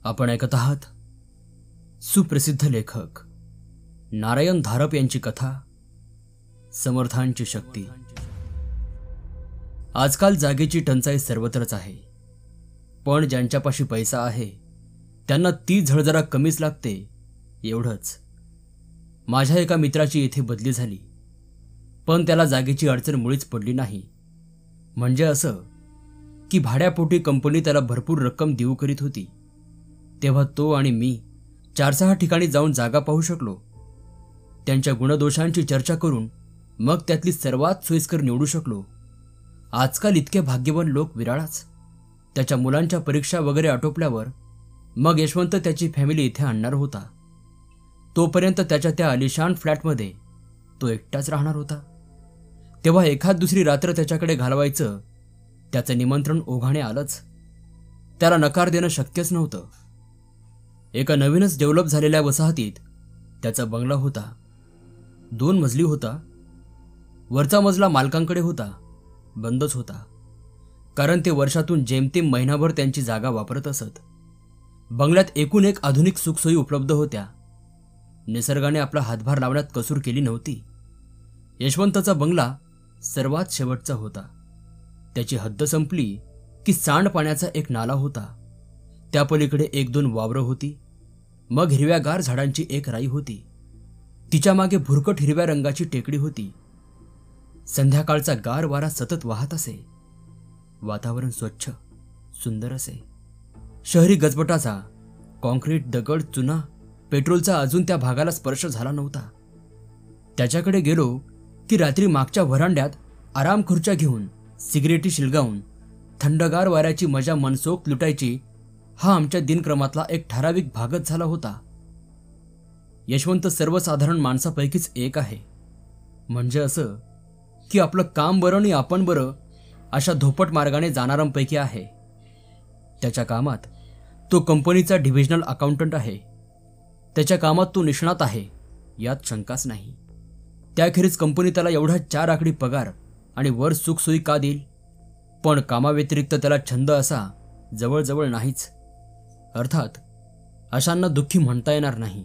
आपण ऐकत आहात सुप्रसिद्ध लेखक नारायण धारप यांची कथा समर्थांची शक्ती। आजकाल जागेची टंचाई सर्वत्रच आहे, पण ज्यांच्यापाशी पैसा आहे त्यांना ती झळ जरा कमीच लागते एवढंच। माझ्या एका मित्राची इथे बदली झाली, पण त्याला जागेची अडचण मुळीच पडली नाही। म्हणजे असं की भाड्यापोटी कंपनी त्याला भरपूर रक्कम देऊ करीत होती, तेव्हा तो आणि मी 4-6 ठिकाणी जाऊन जागा पाहू शकलो। त्यांच्या गुणदोषांची चर्चा करून मग त्यातली सर्वात सोयीस्कर निवडू शकलो। आजकाल इतके भाग्यवान लोक विराळाच। त्याच्या मुलांच्या परीक्षा वगैरे आटोपल्यावर मग यशवंत त्याची फॅमिली इथे आणणार होता। तोपर्यंत त्याच्या त्या आलिशान फ्लॅटमध्ये तो एकटाच राहणार होता। तेव्हा एखाद दुसरी रात्र त्याच्याकडे घालवायचं त्याचं निमंत्रण ओघाने आलंच। त्याला नकार देणं शक्यच नव्हतं। एका नवीनच डेव्हलप झालेल्या वसाहतीत त्याचा बंगला होता। 2 मजली होता। वरचा मजला मालकांकडे होता, बंदच होता, कारण ते वर्षातून जेमतेम महिनाभर त्यांची जागा वापरत असत। बंगल्यात एकूण एक आधुनिक सुखसोयी उपलब्ध होत्या। निसर्गाने आपला हातभार लावण्यात कसूर केली नव्हती। यशवंतचा बंगला सर्वात शेवटचा होता। त्याची हद्द संपली की सांडपाण्याचा एक नाला होता। त्या पलीकडे 1-2 वावरं होती। मग हिरव्यागार झाडांची एक राई होती। तिच्या मागे भुरकट हिरव्या रंगाची टेकडी होती। संध्याकाळचा गार वारा सतत वाहत असे। वातावरण स्वच्छ सुंदर असे। शहरी गजबटाचा कॉन्क्रीट, दगड, चुना, पेट्रोलचा अजून त्या भागाला स्पर्श झाला नव्हता। त्याच्याकडे गेलो की रात्री मागच्या व्हरांड्यात आराम खुर्च्या घेऊन सिगरेटी शिलगावून थंडगार वाऱ्याची मजा मनसोक्त लुटायची हा आमच्या दिनक्रमातला एक ठराविक भागच झाला होता। यशवंत सर्वसाधारण माणसापैकीच एक आहे। म्हणजे असं की आपलं काम बरं आणि आपण बरं अशा धोपट मार्गाने जाणाऱ्यांपैकी आहे। त्याच्या कामात तो कंपनीचा डिव्हिजनल अकाउंटंट आहे। त्याच्या कामात तो निष्णात आहे, यात शंकाच नाही। त्याखेरीज कंपनी त्याला एवढा 4 आकडी पगार आणि वर सुखसोयी का देईल? पण कामाव्यतिरिक्त त्याला छंद असा जवळजवळ नाहीच। अर्थात अशांना दुःखी म्हणता येणार नाही,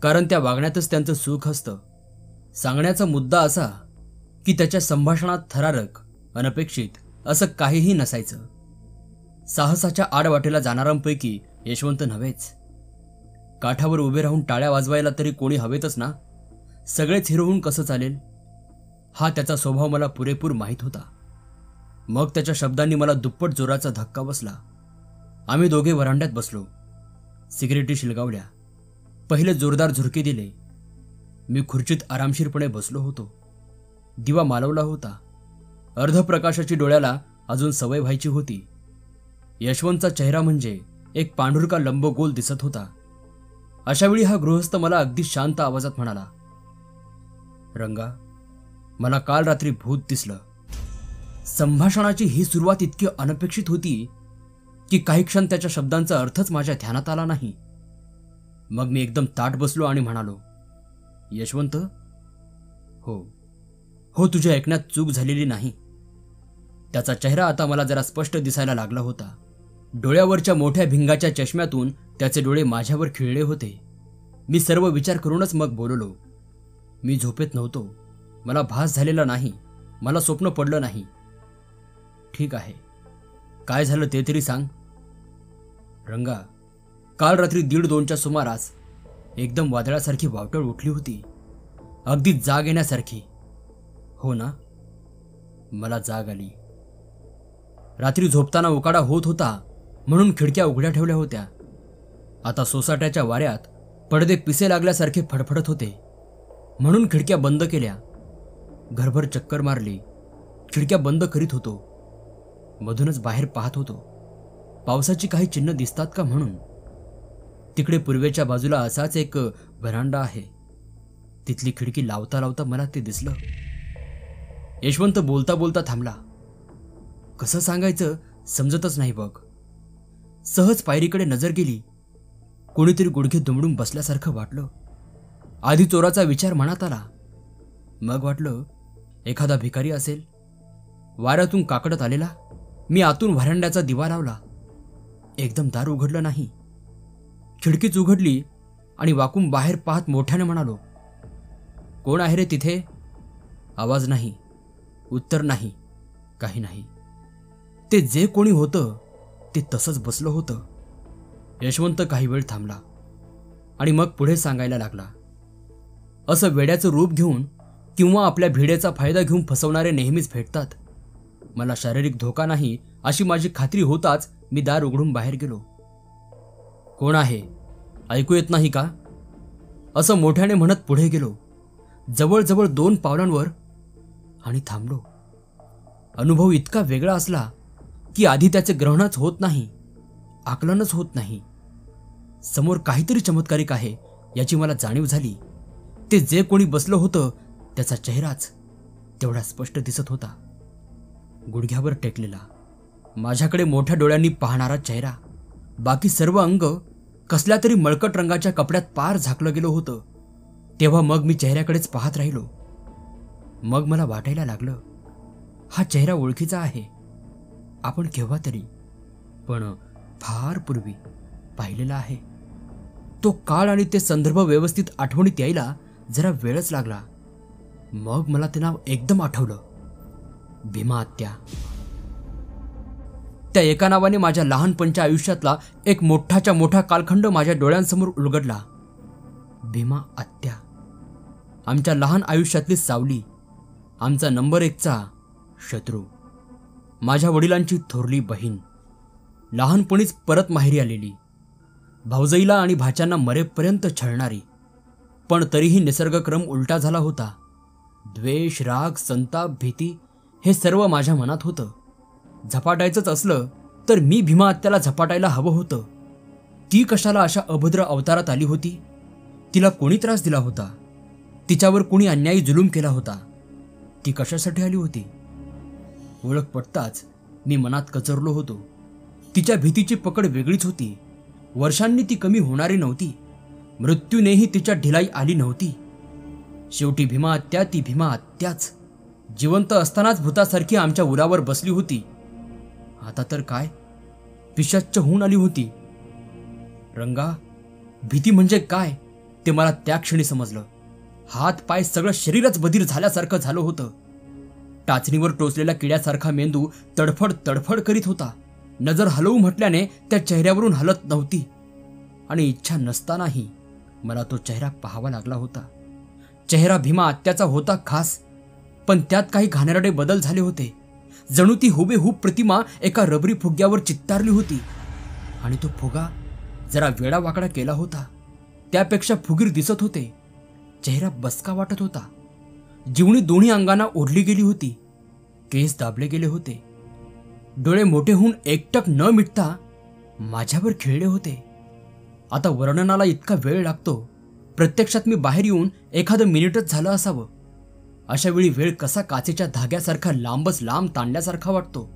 कारण त्या वागण्यातच त्यांचं सुख असतं। सांगण्याचा मुद्दा असा की त्याच्या संभाषणात थरारक, अनपेक्षित असं काहीही नसायचं। साहसाच्या आडवाटेला जाणाऱ्यांपैकी यशवंत नव्हेच। काठावर उभे राहून टाळ्या वाजवायला तरी कोणी हवेतच ना। सगळेच हिरो होऊन कसं चालेल? हा त्याचा स्वभाव मला पुरेपूर माहीत होता। मग त्याच्या शब्दांनी मला दुप्पट जोराचा धक्का बसला। आम्ही दोघे व्हरांड्यात बसलो। सिगरेटी शिलगावल्या। पहिले जोरदार झुरके दिले। मी खुर्चीत आरामशीरपणे बसलो होतो। दिवा मालवला होता। अर्धप्रकाशाची डोळ्याला अजून सवय व्हायची होती। यशवंतचा चेहरा म्हणजे एक पांढुरका लंबगोल दिसत होता। अशावेळी हा गृहस्थ मला अगदी शांत आवाजात म्हणाला, रंगा, मला काल रात्री भूत दिसलं। संभाषणाची ही सुरुवात इतकी अनपेक्षित होती की काही क्षण त्याच्या शब्दांचा अर्थच माझ्या ध्यानात आला नाही। मग मी एकदम ताठ बसलो आणि म्हणालो, यशवंत, हो हो, तुझ्या ऐकण्यात चूक झालेली नाही। त्याचा चेहरा आता मला जरा स्पष्ट दिसायला लागला होता। डोळ्यावरच्या मोठ्या भिंगाच्या चष्म्यातून त्याचे डोळे माझ्यावर खिळले होते। मी सर्व विचार करूनच मग बोललो, मी झोपेत नव्हतो, मला भास झालेला नाही, मला स्वप्न पडलं नाही। ठीक आहे, काय झालं ते तरी सांग। रंगा, काल रात्री 1:30-2च्या सुमारास एकदम वादळासारखी वावटळ उठली होती, अगदी जाग येण्यासारखी। हो ना? मला जाग आली। रात्री झोपताना उकाडा होत होता म्हणून खिडक्या उघड्या ठेवल्या होत्या। आता सोसाट्याच्या वाऱ्यात पडदे पिसे लागल्यासारखे फडफडत होते, म्हणून खिडक्या बंद केल्या। घरभर चक्कर मारली, खिडक्या बंद करीत होतो। मधूनच बाहेर पाहत होतो, पावसाची काही चिन्ह दिसतात का म्हणून। तिकडे पूर्वेच्या बाजूला असाच एक व्हरांडा आहे। तिथली खिडकी लावता लावता मला ते दिसलं। यशवंत बोलता बोलता थांबला। कसं सांगायचं समजतच नाही बघ। सहज पायरीकडे नजर गेली। कोणीतरी गुडघे दुमडून बसल्यासारखं वाटलं। आधी चोराचा विचार मनात आला, मग वाटलं एखादा भिकारी असेल। वाऱ्यातून काकडत आलेला। मी आतून व्हरांड्याचा दिवा लावला। एकदम दार उघडलं नाही, खिडकीच उघडली आणि वाकून बाहेर पाहत मोठ्याने म्हणालो, कोण आहे रे तिथे? आवाज नाही, उत्तर नाही, काही नाही. ते जे कोणी होतं ते तसंच बसलं होतं. यशवंत काही वेळ थांबला आणि मग पुढे सांगायला लागला. असं वेड्याचं रूप घेऊन किंवा आपल्या भिडेचा फायदा घेऊन फसवणारे नेहमीच भेटतात. मला शारीरिक धोका नाही अशी माझी खात्री होताच मी दार उघडून बाहेर गेलो. कोण आहे? ऐकू येत नाही का? असं मोठ्याने म्हणत पुढे गेलो. जवळजवळ 2 पावलांवर आणि थांबलो. अनुभव इतका वेगळा असला की आधी त्याचे ग्रहणच होत नाही, आकलनच होत नाही. समोर काहीतरी चमत्कारिक आहे याची मला जाणीव झाली. ते जे कोणी बसलं होतं त्याचा चेहराच तेवढा स्पष्ट दिसत होता. गुडघ्यावर टेकलेला, माझ्याकडे मोठ्या डोळ्यांनी पाहणारा चेहरा. बाकी सर्व अंग कसल्या तरी मळकट रंगाच्या कपड्यात पार झाकलं गेलं होतं. तेव्हा मग मी चेहऱ्याकडेच पाहत राहिलो. मग मला वाटायला लागलं, हा चेहरा ओळखीचा आहे. आपण केव्हा तरी, पण फार पूर्वी पाहिलेला आहे. तो काळ आणि ते संदर्भ व्यवस्थित आठवणीत यायला जरा वेळच लागला. मग मला ते नाव एकदम आठवलं, भीमा आत्या. त्या एका नावाने माझ्या लहानपणच्या आयुष्यातला एक मोठाच्या मोठा कालखंड माझ्या डोळ्यांसमोर उलगडला. भीमा आत्या, आमच्या लहान आयुष्यातली सावली, आमचा नंबर 1चा शत्रू, माझ्या वडिलांची थोरली बहीण, लहानपणीच परत माहेरी आलेली, भाऊजाईला आणि भाच्यांना मरेपर्यंत छळणारी. पण तरीही निसर्गक्रम उलटा झाला होता. द्वेष, राग, संताप, भीती हे सर्व माझ्या मनात होतं. झपाटायचंच असलं तर मी भीमा आत्याला झपाटायला हवं होतं. ती कशाला अशा अभद्र अवतारात आली होती? तिला कोणी त्रास दिला होता? तिच्यावर कोणी अन्यायी जुलूम केला होता? ती कशासाठी आली होती? ओळख पटताच मी मनात कचरलो होतो. तिच्या भीतीची पकड वेगळीच होती. वर्षांनी ती कमी होणारी नव्हती. मृत्यूनेही तिच्या ढिलाई आली नव्हती. शेवटी भीमा आत्या ती भीमा आत्याच. जिवंत असतानाच भूतासारखी आमच्या उरावर बसली होती. आता तर काय, पिशाच्च होऊन आली होती. रंगा, भीती म्हणजे काय ते मला त्या क्षणी समजलं. हात पाय सगळं शरीरच बधीर झाल्यासारखं झालं होतं. टाचणीवर टोचलेल्या किड्यासारखा मेंदू तडफड तडफड करीत होता. नजर हलवू म्हटल्याने त्या चेहऱ्यावरून हलत नव्हती आणि इच्छा नसतानाही मला तो चेहरा पाहावा लागला होता. चेहरा भीमा आत्याचा होता खास, पण त्यात काही घाणेरडे बदल झाले होते. जणू ती हुबेहूब प्रतिमा एका रबरी फुग्यावर चित्तारली होती आणि तो फुगा जरा वेडावाकडा केला होता. त्यापेक्षा फुगीर दिसत होते. चेहरा बसका वाटत होता. जीवनी दोन्ही अंगांना ओढली गेली होती. केस दाबले गेले होते. डोळे मोठे होऊन एकटक न मिटता माझ्यावर खिळले होते. आता वर्णनाला इतका वेळ लागतो. प्रत्यक्षात मी बाहेर येऊन एखादं मिनिटच झालं असावं. अशा वेळी वेळ कसा काचेच्या धाग्यासारखा लांबच लांब ताणल्यासारखा वाटतो.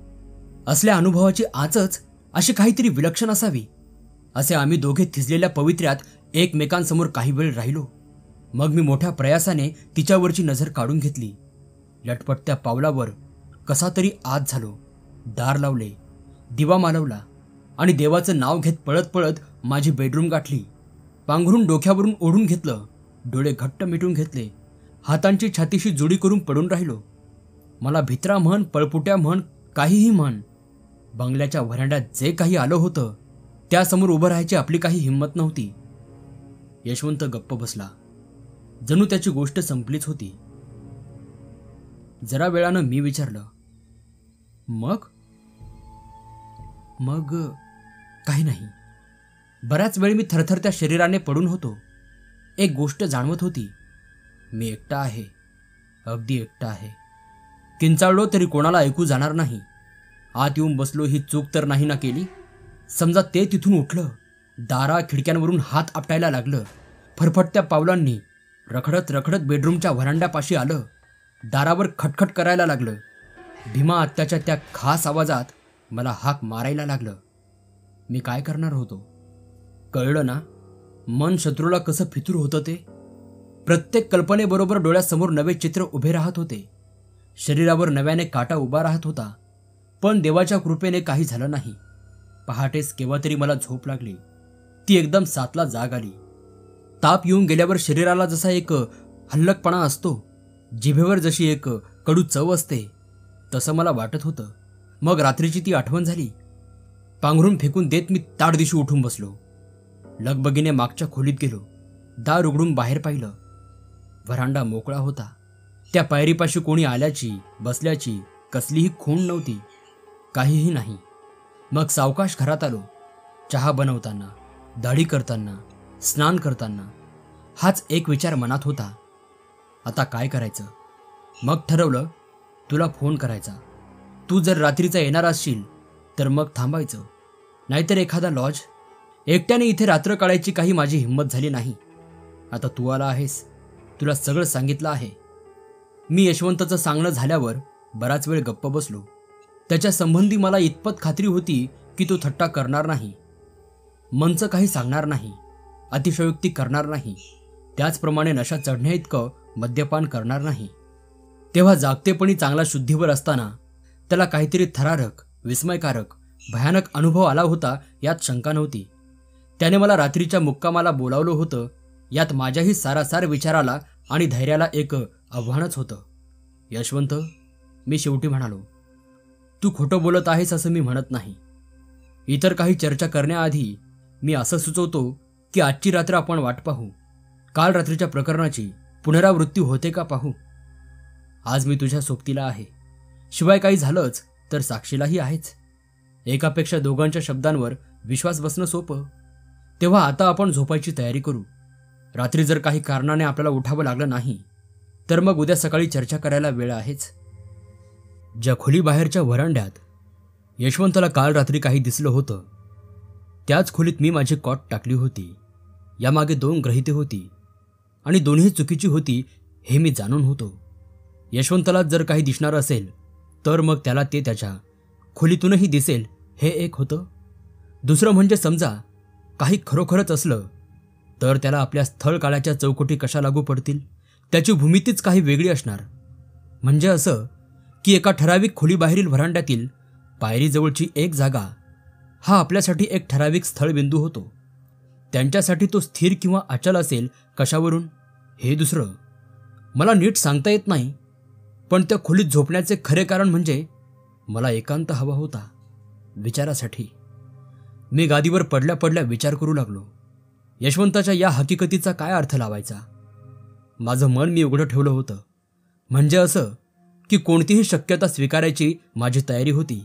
असल्या अनुभवाची आचच अशी काहीतरी विलक्षण असावी. असे आम्ही दोघे थिजलेल्या पवित्र्यात एकमेकांसमोर काही वेळ राहिलो. मग मी मोठ्या प्रयासाने तिच्यावरची नजर काढून घेतली. लटपटत्या पावलावर कसा तरी आत झालो. दार लावले, दिवा मालवला आणि देवाचं नाव घेत पळत पळत माझी बेडरूम गाठली. पांघरून डोक्यावरून ओढून घेतलं. डोळे घट्ट मिटून घेतले. हातांची छातीशी जोडी करून पडून राहिलो. मला भित्रा म्हण, पळपुट्या म्हण, काहीही म्हण, बंगल्याच्या व्हरांड्यात जे काही आलं होतं त्यासमोर उभं राहायची आपली काही हिंमत नव्हती. यशवंत गप्प बसला. जणू त्याची गोष्ट संपलीच होती. जरा वेळानं मी विचारलं, मग? मग काही नाही. बऱ्याच वेळ मी थरथरत्या शरीराने पडून होतो. एक गोष्ट जाणवत होती, मी एकटा आहे, अगदी एकटा आहे. किंचाळलो तरी कोणाला ऐकू जाणार नाही. आत येऊन बसलो ही चूक तर नाही ना केली? समजा ते तिथून उठलं, दारा खिडक्यांवरून हात आपटायला लागलं. फरफटत्या पावलांनी रखडत रखडत बेडरूमच्या व्हरांड्यापाशी आलं. दारावर खटखट करायला लागलं. भीमा आत्याच्या त्या खास आवाजात मला हाक मारायला लागलं. मी काय करणार होतो? कळलं ना, मन शत्रूला कसं फितूर होतं ते. प्रत्येक कल्पनेबरोबर डोळ्यासमोर नवे चित्र उभे राहत होते. शरीरावर नव्याने काटा उभा राहत होता. पण देवाच्या कृपेने काही झालं नाही. पहाटेस केव्हा तरी मला झोप लागली. ती एकदम सातला जाग आली. ताप येऊन गेल्यावर शरीराला जसा एक हल्लकपणा असतो, जिभेवर जशी एक कडू चव असते, तसं मला वाटत होतं. मग रात्रीची ती आठवण झाली. पांघरून फेकून देत मी ताडदिशी उठून बसलो. लगबगीने मागच्या खोलीत गेलो. दार उघडून बाहेर पाहिलं. व्हरांडा मोकळा होता. त्या पायरीपाशी कोणी आल्याची बसल्याची कसलीही खूण नव्हती, काहीही नाही. मग सावकाश घरात आलो. चहा बनवताना, दाढी करताना, स्नान करताना हाच एक विचार मनात होता, आता काय करायचं. मग ठरवलं तुला फोन करायचा. तू जर रात्रीचा येणार असशील तर मग थांबायचं, नाहीतर एखादा लॉज. एकट्याने इथे रात्र काढायची काही माझी हिंमत झाली नाही. आता तू आला आहेस, तुला सगळं सांगितलं आहे. मी यशवंतचं सांगणं झाल्यावर बराच वेळ गप्प बसलो. त्याच्या संबंधी मला इतपत खात्री होती की तो थट्टा करणार नाही, मनचं काही सांगणार नाही, अतिशयोक्ती करणार नाही, त्याचप्रमाणे नशा चढण्याइतकं मद्यपान करणार नाही. तेव्हा जागतेपणी चांगला शुद्धीवर असताना त्याला काहीतरी थरारक, विस्मयकारक, भयानक अनुभव आला होता, यात शंका नव्हती. त्याने मला रात्रीच्या मुक्कामाला बोलावलं होतं, यात माझ्याही सारासार विचाराला आणि धैर्याला एक आव्हानच होतं. यशवंत, मी शेवटी म्हणालो, तू खोटं बोलत आहेस असं मी म्हणत नाही. इतर काही चर्चा करण्याआधी मी असं सुचवतो की आजची रात्र आपण वाट पाहू. काल रात्रीच्या प्रकरणाची पुनरावृत्ती होते का पाहू. आज मी तुझ्या सोबतीला आहे. शिवाय काही झालंच तर साक्षीलाही आहेच. एकापेक्षा दोघांच्या शब्दांवर विश्वास बसणं सोपं. तेव्हा आता आपण झोपायची तयारी करू. रात्री जर काही कारणाने आपल्याला उठावं लागलं नाही तर मग उद्या सकाळी चर्चा करायला वेळ आहेच. ज्या खोलीबाहेरच्या व्हरांड्यात यशवंतला काल रात्री काही दिसलं होतं, त्याच खोलीत मी माझी कॉट टाकली होती. यामागे 2 ग्रहिते होती आणि दोन्ही चुकीची होती हे मी जाणून होतो. यशवंतला जर काही दिसणार असेल तर मग त्याला ते त्याच्या खोलीतूनही दिसेल हे एक होतं. दुसरं म्हणजे समजा काही खरोखरच असलं तर त्याला आपल्या स्थळ काळाच्या चौकटी कशा लागू पडतील, त्याची भूमितीच काही वेगळी असणार. म्हणजे असं की एका ठराविक खोलीबाहेरील व्हरांड्यातील पायरीजवळची एक जागा हा आपल्यासाठी एक ठराविक स्थळबिंदू होतो. त्यांच्यासाठी तो स्थिर किंवा अचल असेल कशावरून हे दुसरं मला नीट सांगता येत नाही. पण त्या खोलीत झोपण्याचे खरे कारण म्हणजे मला एकांत हवा होता, विचारासाठी. मी गादीवर पडल्या पडल्या विचार करू लागलो. यशवंताच्या या हकीकतीचा काय अर्थ लावायचा. माझं मन मी उघडं ठेवलं होतं. म्हणजे असं की कोणतीही शक्यता स्वीकारायची माझी तयारी होती.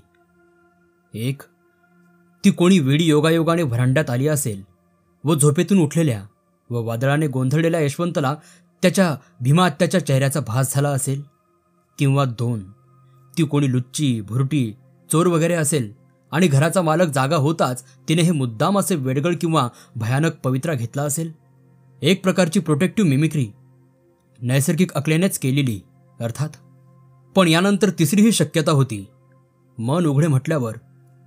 एक, ती कोणी वेडी योगायोगाने व्हरांड्यात आली असेल व झोपेतून उठलेल्या व वादळाने गोंधळलेल्या यशवंतला त्याच्या भीमात्याच्या चेहऱ्याचा भास झाला असेल. किंवा 2, ती कोणी लुच्ची, भुरटी, चोर वगैरे असेल आणि घराचा मालक जागा होताच तिने हे मुद्दाम असे वेडगळ किंवा भयानक पवित्रा घेतला असेल. एक प्रकारची प्रोटेक्टिव्ह मिमिक्री, नैसर्गिक अकलेनेच केलेली अर्थात. पण यानंतर तिसरीही शक्यता होती. मन उघडे म्हटल्यावर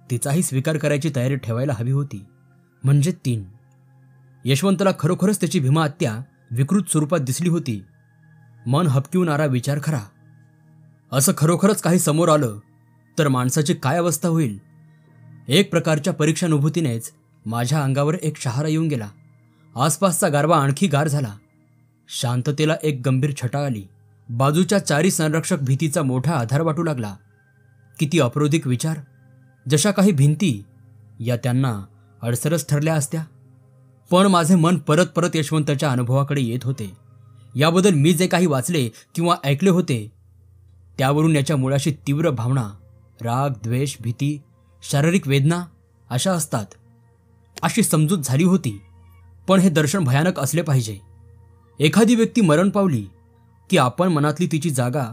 तिचाही स्वीकार करायची तयारी ठेवायला हवी होती. म्हणजे 3, यशवंतला खरोखरच त्याची भीमा आत्या विकृत स्वरूपात दिसली होती. मन हबकिवणारा विचार खरा. असं खरोखरच काही समोर आलं तर माणसाची काय अवस्था होईल. एक प्रकारच्या परीक्षानुभूतीनेच माझ्या अंगावर एक शहारा येऊन गेला. आसपासचा गारवा आणखी गार झाला. शांततेला एक गंभीर छटा आली. बाजूच्या 4 संरक्षक भीतीचा मोठा आधार वाटू लागला. किती अप्रोदिक विचार, जशा काही भिंती या त्यांना अडसरच ठरल्या असत्या. पण माझे मन परत परत यशवंताच्या अनुभवाकडे येत होते. याबद्दल मी जे काही वाचले किंवा ऐकले होते त्यावरून याच्या मुळाशी तीव्र भावना, राग, द्वेष, भीती, शारीरिक वेदना अशा असतात अशी समजूत झाली होती. पण हे दर्शन भयानक असले पाहिजे. एखादी व्यक्ती मरण पावली की आपण मनातली तिची जागा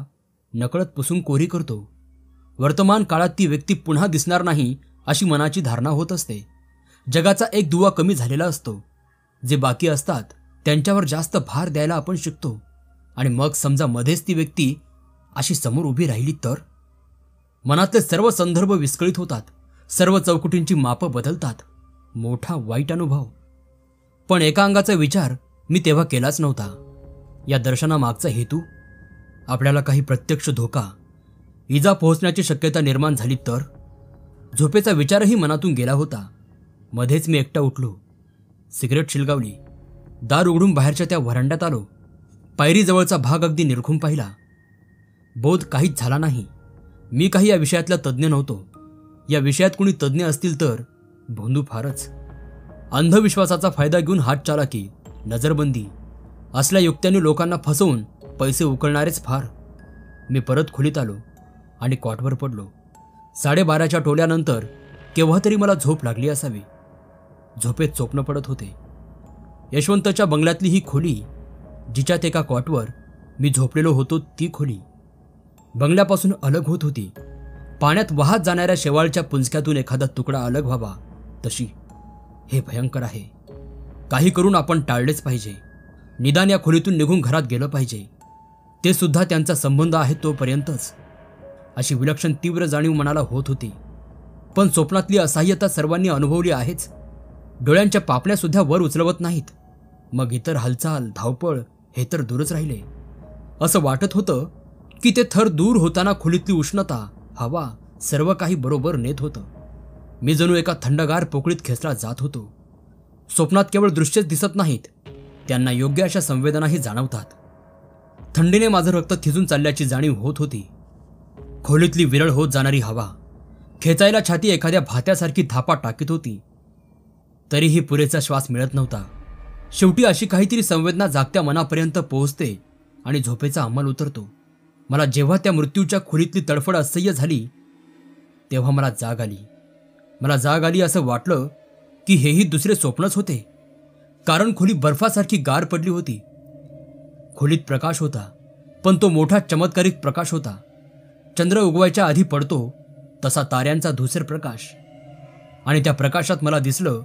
नकळत पुसून कोरी करतो. वर्तमान काळात ती व्यक्ती पुन्हा दिसणार नाही अशी मनाची धारणा होत असते. जगाचा एक दुवा कमी झालेला असतो. जे बाकी असतात त्यांच्यावर जास्त भार द्यायला आपण शिकतो. आणि मग समजा मध्येच ती व्यक्ती अशी समोर उभी राहिली तर मनातले सर्व संदर्भ विस्कळीत होतात. सर्व चौकटींची मापं बदलतात. मोठा वाईट अनुभव. पण एका अंगाचा विचार मी तेव्हा केलाच नव्हता. या दर्शनामागचा हेतू, आपल्याला काही प्रत्यक्ष धोका, इजा पोहोचण्याची शक्यता निर्माण झाली तर. झोपेचा विचारही मनातून गेला होता. मध्येच मी एकटा उठलो. सिगरेट शिलगावली. दार उघडून बाहेरच्या त्या व्हरांड्यात आलो. पायरीजवळचा भाग अगदी निरखून पाहिला. बोध काहीच झाला नाही. मी काही या विषयातला तज्ज्ञ नव्हतो. या विषयात कुणी तज्ज्ञ असतील तर भोंदू फारच. अंधविश्वासाचा फायदा घेऊन हातचालाकी, नजरबंदी असल्या युक्त्यांनी लोकांना फसवून पैसे उकळणारेच फार. मी परत खोलीत आलो आणि कॉटवर पडलो. 12:30च्या टोल्यानंतर केव्हा तरी मला झोप लागली असावी. झोपेत स्वप्न पडत होते. यशवंतच्या बंगल्यातली ही खोली, जिच्यात एका कॉटवर मी झोपलेलो होतो, ती खोली बंगल्यापासून अलग होत होती. पाण्यात वाहत जाणाऱ्या शेवाळच्या पुंजक्यातून एखादा तुकडा अलग व्हावा तशी. हे भयंकर आहे. काही करून आपण टाळलेच पाहिजे. निदान या खोलीतून निघून घरात गेलं पाहिजे. ते सुद्धा त्यांचा संबंध आहे तोपर्यंतच. अशी विलक्षण तीव्र जाणीव मनाला होत होती. पण स्वप्नातली असहाय्यता सर्वांनी अनुभवली आहेच. डोळ्यांच्या पापण्या सुद्धा वर उचलवत नाहीत. मग इतर हालचाल, धावपळ हे तर दूरच राहिले. असं वाटत होतं की ते थर दूर होताना खोलीतली उष्णता, हवा सर्व काही बरोबर नेत होतं. मी जणू एका थंडगार पोकळीत खेचला जात होतो. स्वप्नात केवळ दृश्यच दिसत नाहीत, त्यांना योग्य अशा संवेदनाही जाणवतात. थंडीने माझं रक्त थिजून चालल्याची जाणीव होत होती. खोलीतली विरळ होत जाणारी हवा खेचायला छाती एखाद्या भात्यासारखी धापा टाकीत होती. तरीही पुरेसा श्वास मिळत नव्हता. शेवटी अशी काहीतरी संवेदना जागत्या मनापर्यंत पोहोचते आणि झोपेचा अंमल उतरतो. मला जेव्हा त्या मृत्यूच्या खोलीतली तडफड असह्य झाली, तेव्हा मला जाग आली असं वाटलं की हेही दुसरे स्वप्नच होते. कारण खोली बर्फासारखी गार पडली होती. खोलीत प्रकाश होता, पण तो मोठा चमत्कारिक प्रकाश होता. चंद्र उगवायच्या आधी पडतो तसा ताऱ्यांचा धुसर प्रकाश. आणि त्या प्रकाशात मला दिसलं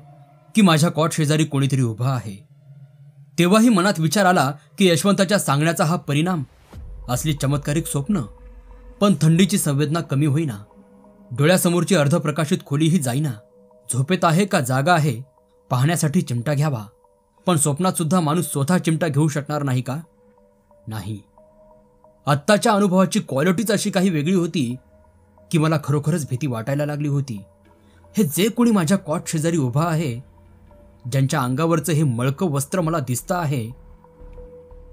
की माझ्या कॉट शेजारी कोणीतरी उभा आहे. तेव्हाही मनात विचार आला की यशवंताच्या सांगण्याचा हा परिणाम. असली चमत्कारिक स्वप्न. पण थंडीची संवेदना कमी होईना. डोळ्यासमोरची अर्धप्रकाशित खोलीही जाईना. झोपेत आहे का जागा आहे पाहण्यासाठी चिमटा घ्यावा, पण स्वप्नात सुद्धा माणूस स्वतः चिमटा घेऊ शकणार नाही का? नाही. आत्ताच्या अनुभवाची क्वालिटीच अशी काही वेगळी होती की मला खरोखरच भीती वाटायला लागली होती. हे जे कोणी माझ्या कॉट शेजारी उभा आहे, ज्यांच्या अंगावरचं हे मळकं वस्त्र मला दिसतं आहे,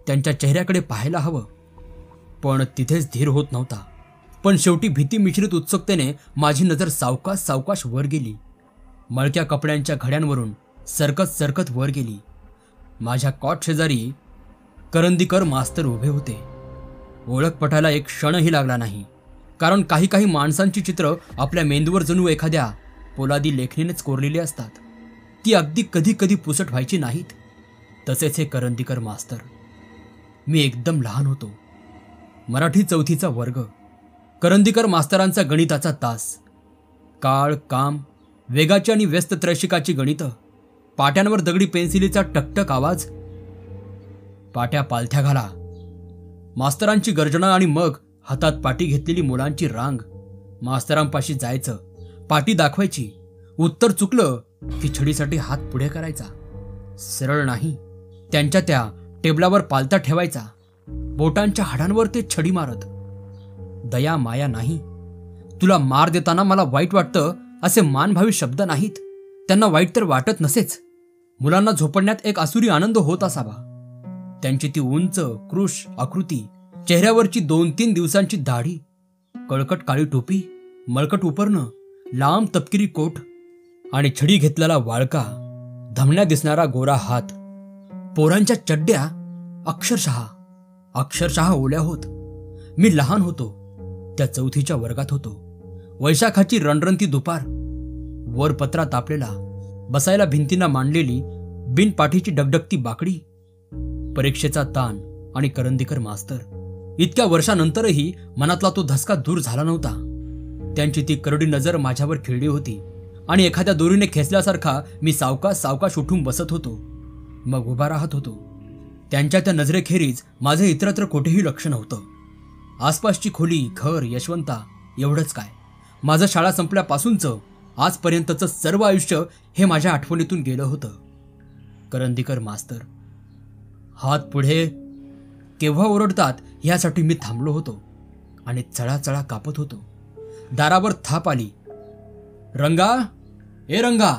त्यांच्या चेहऱ्याकडे पाहायला हवं. पण तिथेच धीर होत नव्हता. पण शेवटी भीती मिश्रित उत्सुकतेने माझी नजर सावकाश वर गेली. मळक्या कपड्यांच्या घड्यांवरून सरकत वर गेली. माझ्या कॉट शेजारी करंदीकर मास्तर उभे होते. ओळख पटायला एक क्षणही लागला नाही. कारण काही माणसांची चित्र आपल्या मेंदूवर जणू एखाद्या पोलादी लेखणीनेच कोरलेली असतात. ती अगदी कधी पुसट व्हायची नाहीत. तसेच हे करंदीकर मास्तर. मी एकदम लहान होतो. मराठी 4थीचा वर्ग. करंदीकर मास्तरांचा गणिताचा तास. काळ, काम, वेगाची आणि व्यस्त त्रैशिकाची गणितं. पाट्यांवर दगडी पेन्सिलीचा टकटक आवाज. पाट्या पालथ्या घाला. मास्तरांची गर्जना आणि मग हातात पाटी घेतलेली मुलांची रांग. मास्तरांपाशी जायचं, पाटी दाखवायची. उत्तर चुकलं की छडीसाठी हात पुढे करायचा. सरळ नाही, त्यांच्या त्या टेबलावर पालथा ठेवायचा. बोटांच्या हाडांवर ते छडी मारत. दया माया नाही. तुला मार देताना मला वाईट वाटतं असे मानभावी शब्द नाहीत. त्यांना वाईट तर वाटत नसेच. मुलांना झोपडण्यात एक आसुरी आनंद होत असावा. त्यांची ती उंच कृश आकृती, चेहऱ्यावरची 2-3 दिवसांची दाढी, कळकट काळी टोपी, मळकट उपरणं, लांब तपकिरी कोट आणि छडी घेतलेला वाळका, धमण्या दिसणारा गोरा हात. पोरांच्या चड्ड्या अक्षरशः ओल्या होत. मी लहान होतो. त्या 4थीच्या वर्गात होतो. वैशाखाची रणरणती दुपार. वर पत्रा तापलेला, बसायला भिंतींना मांडलेली बिनपाठीची डगडगती बाकडी. परीक्षेचा ताण आणि करंदीकर मास्तर. इतक्या वर्षानंतरही मनातला तो धसका दूर झाला नव्हता. त्यांची ती करडी नजर माझ्यावर खिळली होती आणि एखाद्या दोरीने खेचल्यासारखा मी सावकाश उठून बसत होतो. मग उभा राहत होतो. त्यांच्या त्या नजरेखेरीज माझे इतरत्र कोठेही लक्ष नव्हतं. आसपासची खोली, घर, यशवंता एवढंच काय, माझं शाळा संपल्यापासूनचं आजपर्यंतचं सर्व आयुष्य हे माझ्या आठवणीतून गेलं होतं. करंदीकर मास्तर. हात पुढे केव्हा ओरडतात यासाठी मी थांबलो होतो आणि चळाचळा कापत होतो. दारावर थाप आली. रंगा, ए रंगा.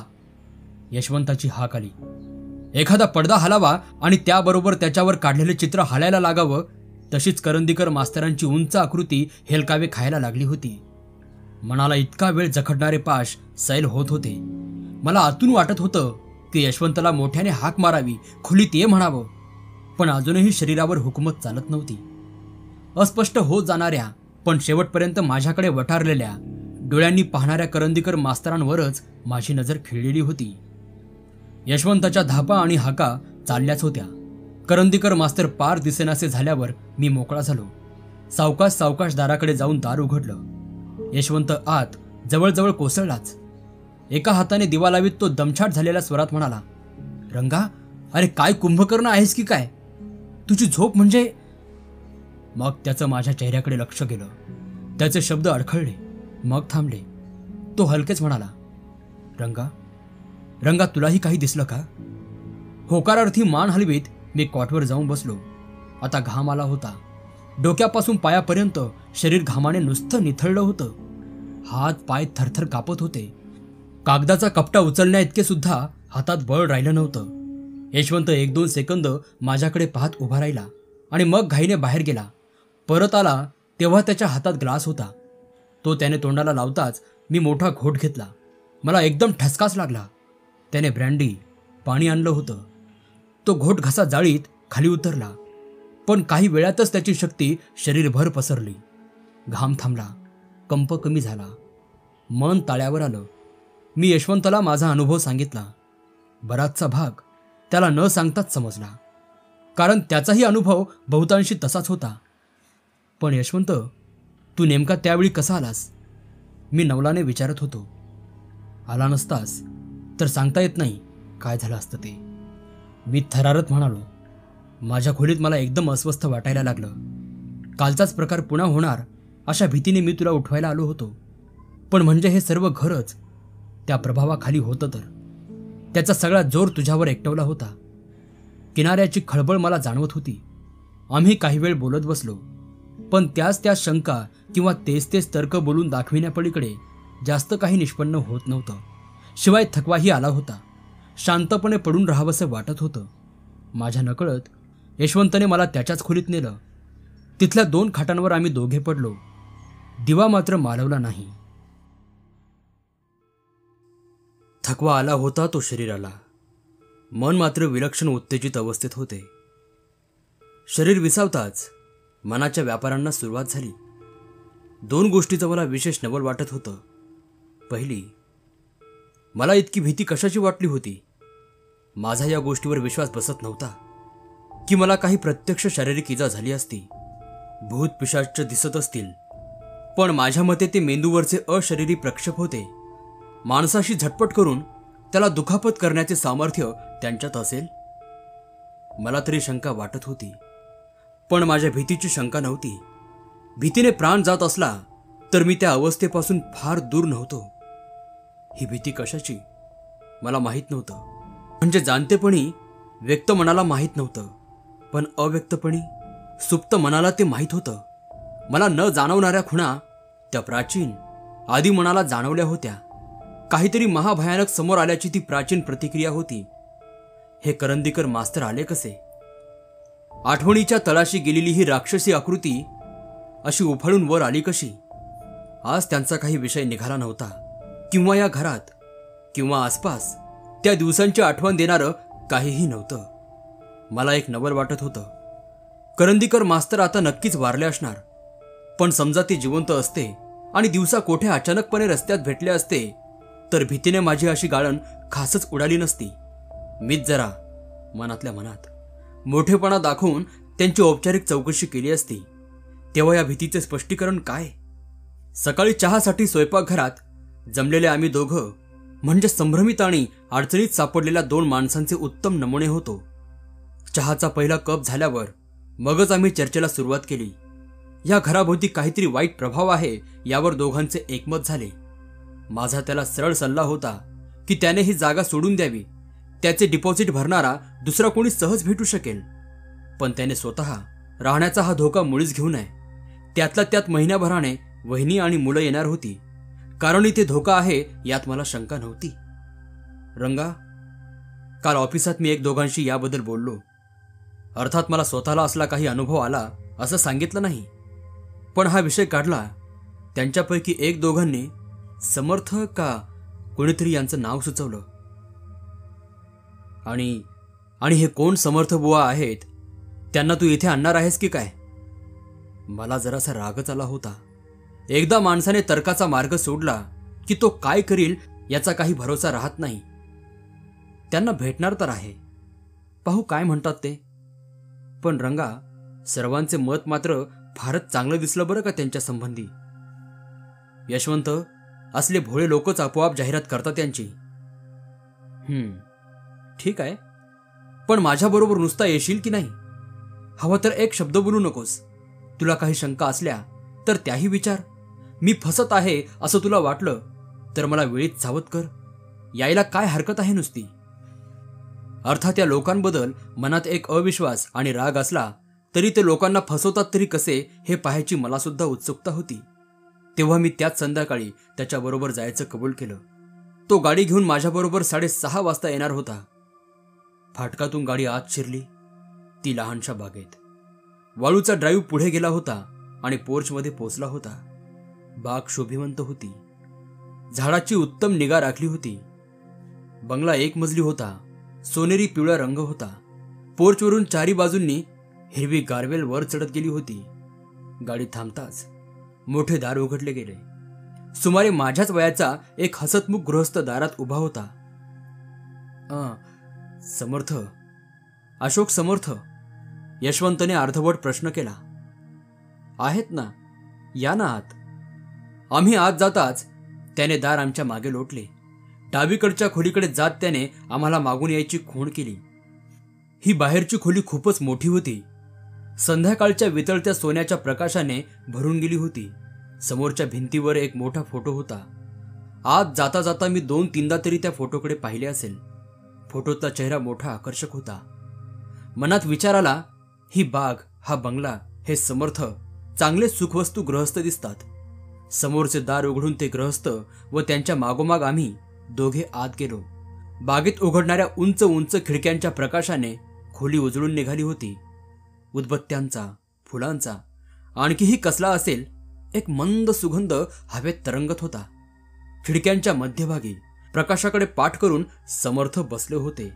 यशवंताची हाक आली. एखादा पडदा हलावा आणि त्याबरोबर त्याच्यावर काढलेले चित्र हालायला लागावं, तशीच करंदीकर मास्तरांची उंच आकृती हेलकावे खायला लागली होती. मनाला इतका वेळ जखडणारे पाश सैल होत होते. मला आतून वाटत होतं की यशवंतला मोठ्याने हाक मारावी, खोलीत ये म्हणावं, पण अजूनही शरीरावर हुकूमत चालत नव्हती. अस्पष्ट होत जाणाऱ्या पण शेवटपर्यंत माझ्याकडे वटारलेल्या डोळ्यांनी पाहणाऱ्या करंदीकर मास्तरांवरच माझी नजर खिळलेली होती. यशवंताच्या धापा आणि हाका चालल्याच होत्या. करंदीकर मास्तर पार दिसेनासे झाल्यावर मी मोकळा झालो. सावकाश सावकाश दाराकडे जाऊन दार उघडलं. यशवंत आत जवळजवळ कोसळलाच. एका हाताने दिवा लावीत तो दमछाट झालेल्या स्वरात म्हणाला, रंगा, अरे काय कुंभकर्ण आहेस की काय? तुझी झोप म्हणजे? मग त्याचं माझ्या चेहऱ्याकडे लक्ष गेलं. त्याचे शब्द अडखळले, मग थांबले. तो हलकेच म्हणाला, रंगा, रंगा, तुलाही काही दिसलं का? होकारार्थी मान हलवीत मी कॉटवर जाऊन बसलो. आता घाम आला होता. डोक्यापासून पायापर्यंत शरीर घामाने नुसतं निथळलं होतं. हात पाय थरथर कापत होते. कागदाचा कपटा उचलण्या इतके सुद्धा हातात बळ राहिलं नव्हतं. यशवंत 1-2 सेकंद माझ्याकडे पाहत उभा राहिला आणि मग घाईने बाहेर गेला. परत आला तेव्हा त्याच्या हातात ग्लास होता. तो त्याने तोंडाला लावताच मी मोठा घोट घेतला. मला एकदम ठसकाच लागला. त्याने ब्रँडी, पाणी आणलं होतं. तो घोट घसा जाळीत खाली उतरला, पण काही वेळातच त्याची शक्ती शरीरभर पसरली. घाम थांबला, कंप कमी झाला, मन ताळ्यावर आलं. मी यशवंतला माझा अनुभव सांगितला. बराचसा भाग त्याला न सांगताच समजला, कारण त्याचाही अनुभव बहुतांशी तसाच होता. पण यशवंत, तू नेमका त्यावेळी कसा आलास? मी नवलाने विचारत होतो. आला नसतास तर सांगता येत नाही काय झालं असतं ते, मी थरारत म्हणालो. माझ्या खोलीत मला एकदम अस्वस्थ वाटायला लागलं. कालचाच प्रकार पुन्हा होणार अशा भीतीने मी तुला उठवायला आलो होतो. पण म्हणजे हे सर्व घरच त्या प्रभावाखाली होतं तर त्याचा सगळा जोर तुझ्यावर एकटवला होता. किनाऱ्याची खळबळ मला जाणवत होती. आम्ही काही वेळ बोलत बसलो, पण त्या शंका किंवा तेच तर्क बोलून दाखविण्यापलीकडे जास्त काही निष्पन्न होत नव्हतं. शिवाय थकवाही आला होता. शांतपणे पडून राहावंसं वाटत होतं. माझ्या नकळत यशवंतने मला त्याच्याच खोलीत नेलं. तिथल्या 2 खाटांवर आम्ही दोघे पडलो. दिवा मात्र मालवला नाही. थकवा आला होता तो शरीराला. मन मात्र विलक्षण उत्तेजित अवस्थेत होते. शरीर विसावताच मनाच्या व्यापारांना सुरुवात झाली. 2 गोष्टीचं मला विशेष नवल वाटत होतं. पहिली, मला इतकी भीती कशाची वाटली होती? माझा या गोष्टीवर विश्वास बसत नव्हता की मला काही प्रत्यक्ष शारीरिक इजा झाली असती, भूत पिशाच दिसत असतील. पण माझ्या मते ते मेंदूवरचे अशरीरी प्रक्षेप होते. माणसाशी झटपट करून त्याला दुखापत करण्याचे सामर्थ्य त्यांच्यात असेल. मला तरी शंका वाटत होती, पण माझ्या भीतीची शंका नव्हती. भीतीने प्राण जात असला तर मी त्या अवस्थेपासून फार दूर नव्हतो. ही भीती कशाची मला माहीत नव्हतं. म्हणजे जाणतेपणी व्यक्त मनाला माहीत नव्हतं, पण अव्यक्तपणी सुप्त मनाला ते माहीत होतं. मला न जाणवणाऱ्या खुणा त्या प्राचीन आदी मनाला जाणवल्या होत्या. काहीतरी महाभयानक समोर आल्याची ती प्राचीन प्रतिक्रिया होती. हे करंदीकर मास्तर आले कसे? आठवणीच्या तळाशी गेलेली ही राक्षसी आकृती अशी उफाळून वर आली कशी? आज त्यांचा काही विषय निघाला नव्हता, किंवा या घरात किंवा आसपास त्या दिवसांची आठवण देणारं काहीही नव्हतं. मला एक नवल वाटत होतं. करंदीकर मास्तर आता नक्कीच वारले असणार, पण समजा ते जिवंत असते आणि दिवसा कोठे अचानकपणे रस्त्यात भेटले असते तर भीतीने माझी अशी गाळण खासच उडाली नसती. मीच जरा मनातल्या मनात मोठेपणा दाखवून त्यांची औपचारिक चौकशी केली असती. तेव्हा या भीतीचे स्पष्टीकरण काय? सकाळी चहासाठी स्वयंपाकघरात जमलेले आम्ही दोघं म्हणजे संभ्रमित आणि अडचणीत सापडलेल्या 2 माणसांचे उत्तम नमुने होतो. चहाचा पहिला कप झाल्यावर मगच आम्ही चर्चेला सुरुवात केली. या घराभोवती काहीतरी वाईट प्रभाव आहे यावर दोघांचे एकमत झाले. माझा त्याला सरळ सल्ला होता की त्याने ही जागा सोडून द्यावी. त्याचे डिपॉझिट भरणारा दुसरा कोणी सहज भेटू शकेल, पण त्याने स्वतः राहण्याचा हा धोका मुळीच घेऊ नये. त्यातल्या त्यात महिन्याभराने वहिनी आणि मुलं येणार होती, कारण इथे धोका आहे यात मला शंका नव्हती. रंगा, काल ऑफिसात मी एक दोघांशी याबद्दल बोललो. अर्थात मला स्वतःला असला काही अनुभव आला असं सांगितलं नाही, पण हा विषय काढला. त्यांच्यापैकी एक दोघांनी समर्थ का कोणीतरी यांचं नाव सुचवलं. आणि हे कोण समर्थ बुवा आहेत, त्यांना तू इथे आणणार आहेस की काय? मला जरासा रागच आला होता. एकदा माणसाने तर्काचा मार्ग सोडला की तो काय करील याचा काही भरोसा राहत नाही. त्यांना भेटणार तर आहे, पाहू काय म्हणतात ते. पण रंगा, सर्वांचे मत मात्र फारच चांगलं दिसलं बरं का त्यांच्या संबंधी. यशवंत, असले भोळे लोकच आपोआप जाहिरात करतात त्यांची. ठीक आहे, पण माझ्याबरोबर नुसता येशील की नाही? हवं तर एक शब्द बोलू नकोस. तुला काही शंका असल्या तर त्याही विचार. मी फसत आहे असं तुला वाटलं तर मला वेळीच सावध कर. यायला काय हरकत आहे नुसती. अर्थात या लोकांबद्दल मनात एक अविश्वास आणि राग असला तरी ते लोकांना फसवतात तरी कसे हे पाहायची मला सुद्धा उत्सुकता होती. तेव्हा मी त्याच संध्याकाळी त्याच्याबरोबर जायचं कबूल केलं. तो गाडी घेऊन माझ्याबरोबर 6:30 वाजता येणार होता. फाटकातून गाडी आत शिरली. ती लहानशा बागेत. वाळूचा ड्राईव्ह पुढे गेला होता आणि पोर्चमध्ये पोचला होता. बाग शोभिवंत होती. झाडाची उत्तम निगा राखली होती. बंगला 1 मजली होता. सोनेरी पिवळा रंग होता. पोर्चवरून चारी बाजूंनी हिरवी गारवेल वर चढत गेली होती. गाडी थांबताच मोठे दार उघडले गेले. सुमारे माझ्याच वयाचा एक हसतमुख गृहस्थ दारात उभा होता. समर्थ, अशोक समर्थ, यशवंतने अर्धवट प्रश्न केला. आहेत ना, या ना आत. आम्ही आत जाताच त्याने दार आमच्या मागे लोटले. डावीकडच्या खोलीकडे जात त्याने आम्हाला मागून यायची खूण केली. ही बाहेरची खोली खूपच मोठी होती. संध्याकाळच्या वितळत्या सोन्याच्या प्रकाशाने भरून गेली होती. समोरच्या भिंतीवर एक मोठा फोटो होता. आत जाता जाता मी 2-3दा तरी त्या फोटोकडे पाहिले असेल. फोटोतला चेहरा मोठा आकर्षक होता. मनात विचार आला, ही बाग, हा बंगला, हे समर्थ चांगले सुखवस्तू गृहस्थ दिसतात. समोरचे दार उघडून ते गृहस्थ व त्यांच्या मागोमाग आम्ही दोघे आत गेलो. बागेत उघडणाऱ्या उंच उंच खिडक्यांच्या प्रकाशाने खोली उजळून निघाली होती. उदबत्त्यांचा, फुलांचा, आणखीही कसला असेल एक मंद सुगंध हवेत तरंगत होता. खिडक्यांच्या मध्यभागी प्रकाशाकडे पाठ करून समर्थ बसले होते.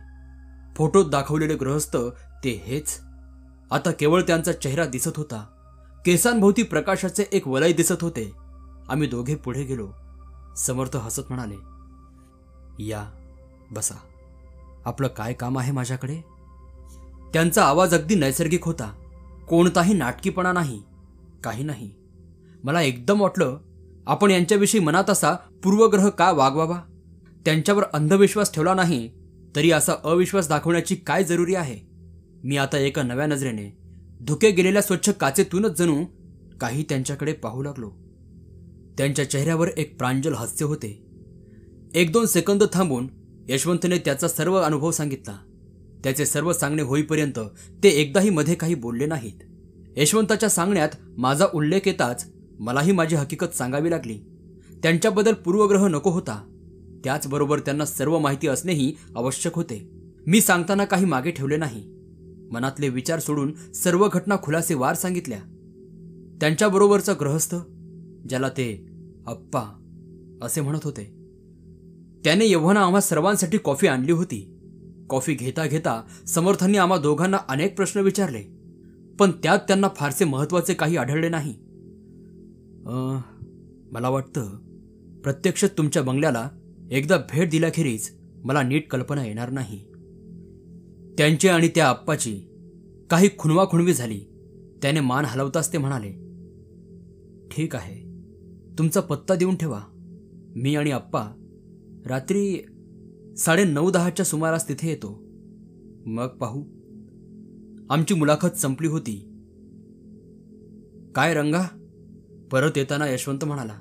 फोटोत दाखवलेले गृहस्थ ते हेच. आता केवळ त्यांचा चेहरा दिसत होता. केसांभोवती प्रकाशाचे एक वलय दिसत होते. आम्ही दोघे पुढे गेलो. समर्थ हसत म्हणाले, या, बसा. आपलं काय काम आहे माझ्याकडे? त्यांचा आवाज अगदी नैसर्गिक होता. कोणताही नाटकीपणा नाही, काही नाही. मला एकदम वाटलं, आपण यांच्याविषयी मनात असा पूर्वग्रह का वागवावा? त्यांच्यावर अंधविश्वास ठेवला नाही तरी असा अविश्वास दाखवण्याची काय जरुरी आहे? मी आता एका नव्या नजरेने धुके गेलेल्या स्वच्छ काचेतूनच जणू काही त्यांच्याकडे पाहू लागलो. त्यांच्या चेहऱ्यावर एक प्रांजल हास्य होते. 1-2 सेकंद थांबून यशवंतने त्याचा सर्व अनुभव सांगितला. त्याचे सर्व सांगणे होईपर्यंत ते एकदाही मध्ये काही बोलले नाहीत. यशवंताच्या सांगण्यात माझा उल्लेख येताच मलाही माझी हकीकत सांगावी लागली. त्यांच्याबद्दल पूर्वग्रह नको होता, त्याचबरोबर त्यांना सर्व माहिती असणेही आवश्यक होते. मी सांगताना काही मागे ठेवले नाही. मनातले विचार सोडून सर्व घटना खुलासेवार सांगितल्या. त्यांच्याबरोबरचा गृहस्थ, ज्याला ते अप्पा असे म्हणत होते, त्याने एव्हाना आम्हा सर्वांसाठी कॉफी आणली होती. कॉफी घेता घेता समर्थांनी आम्हा दोघांना अनेक प्रश्न विचारले, पण त्यात त्यांना फारसे महत्त्वाचे काही आढळले नाही. मला वाटतं प्रत्यक्ष तुमच्या बंगल्याला एकदा भेट दिल्याखेरीज मला नीट कल्पना येणार नाही. त्यांची आणि त्या आप्पाची काही खुणवाखुणवी झाली. त्याने मान हलवताच ते म्हणाले, ठीक आहे, तुमचा पत्ता देऊन ठेवा. मी आणि आप्पा रात्री 9:30-10च्या सुमारास तिथे येतो. मग पाहू. आमची मुलाखत संपली होती. काय रंगा? परत येताना यशवंत म्हणाला.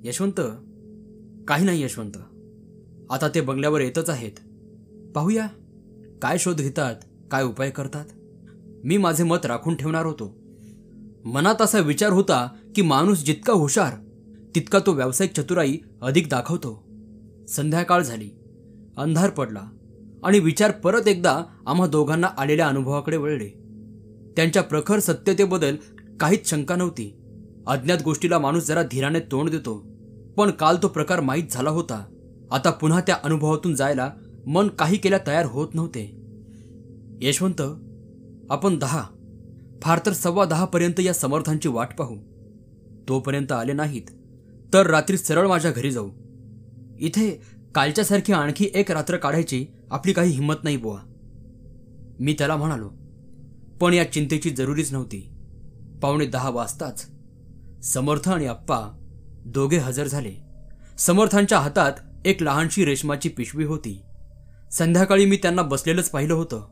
यशवंत? काही नाही यशवंत, आता ते बंगल्यावर येतच आहेत. पाहूया काय शोध घेतात, काय उपाय करतात. मी माझे मत राखून ठेवणार होतो. मनात असा विचार होता की माणूस जितका हुशार तितका तो व्यावसायिक चतुराई अधिक दाखवतो. संध्याकाळ झाली. अंधार पडला. आणि विचार परत एकदा आम्हा दोघांना आलेल्या अनुभवाकडे वळले. त्यांच्या प्रखर सत्यतेबद्दल काहीच शंका नव्हती. अज्ञात गोष्टीला माणूस जरा धीराने तोंड देतो, पण काल तो प्रकार माहीत झाला होता. आता पुन्हा त्या अनुभवातून जायला मन काही केल्या तयार होत नव्हते. यशवंत, आपण 10 फार तर 10:15 पर्यंत या समर्थांची वाट पाहू. तोपर्यंत आले नाहीत तर रात्री सरळ माझ्या घरी जाऊ. इथे कालच्यासारखी आणखी एक रात्र काढायची आपली काही हिंमत नाही बुवा, मी त्याला म्हणालो. पण या चिंतेची जरुरीच नव्हती. 9:45 वाजताच समर्थ आणि आप्पा दोघे हजर झाले. समर्थांच्या हातात एक लहानशी रेशमाची पिशवी होती. संध्याकाळी मी त्यांना बसलेलंच पाहिलं होतं.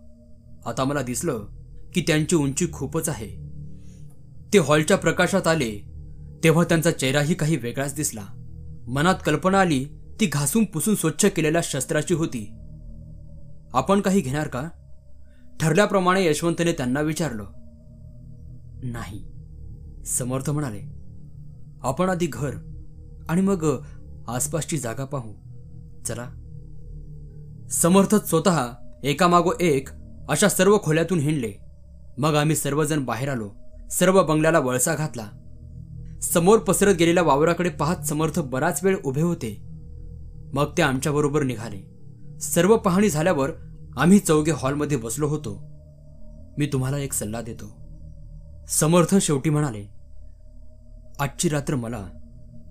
आता मला दिसलं की त्यांची उंची खूपच आहे. ते हॉलच्या प्रकाशात आले तेव्हा त्यांचा चेहराही काही वेगळाच दिसला. मनात कल्पना आली ती घासून पुसून स्वच्छ केलेल्या शस्त्राची होती. आपण काही घेणार का? ठरल्याप्रमाणे यशवंतने त्यांना विचारलं. नाही, समर्थ म्हणाले. आपण आधी घर आणि मग आसपासची जागा पाहू, चला. समर्थ स्वतः एकामागो एक अशा सर्व खोल्यातून हिंडले. मग आम्ही सर्वजण बाहेर आलो. सर्व बंगल्याला वळसा घातला. समोर पसरत गेलेल्या वावराकडे पाहत समर्थ बराच वेळ उभे होते. मग ते आमच्याबरोबर निघाले. सर्व पाहणी झाल्यावर आम्ही चौघे हॉलमध्ये बसलो होतो. मी तुम्हाला एक सल्ला देतो, समर्थ शेवटी म्हणाले. आजची रात्र मला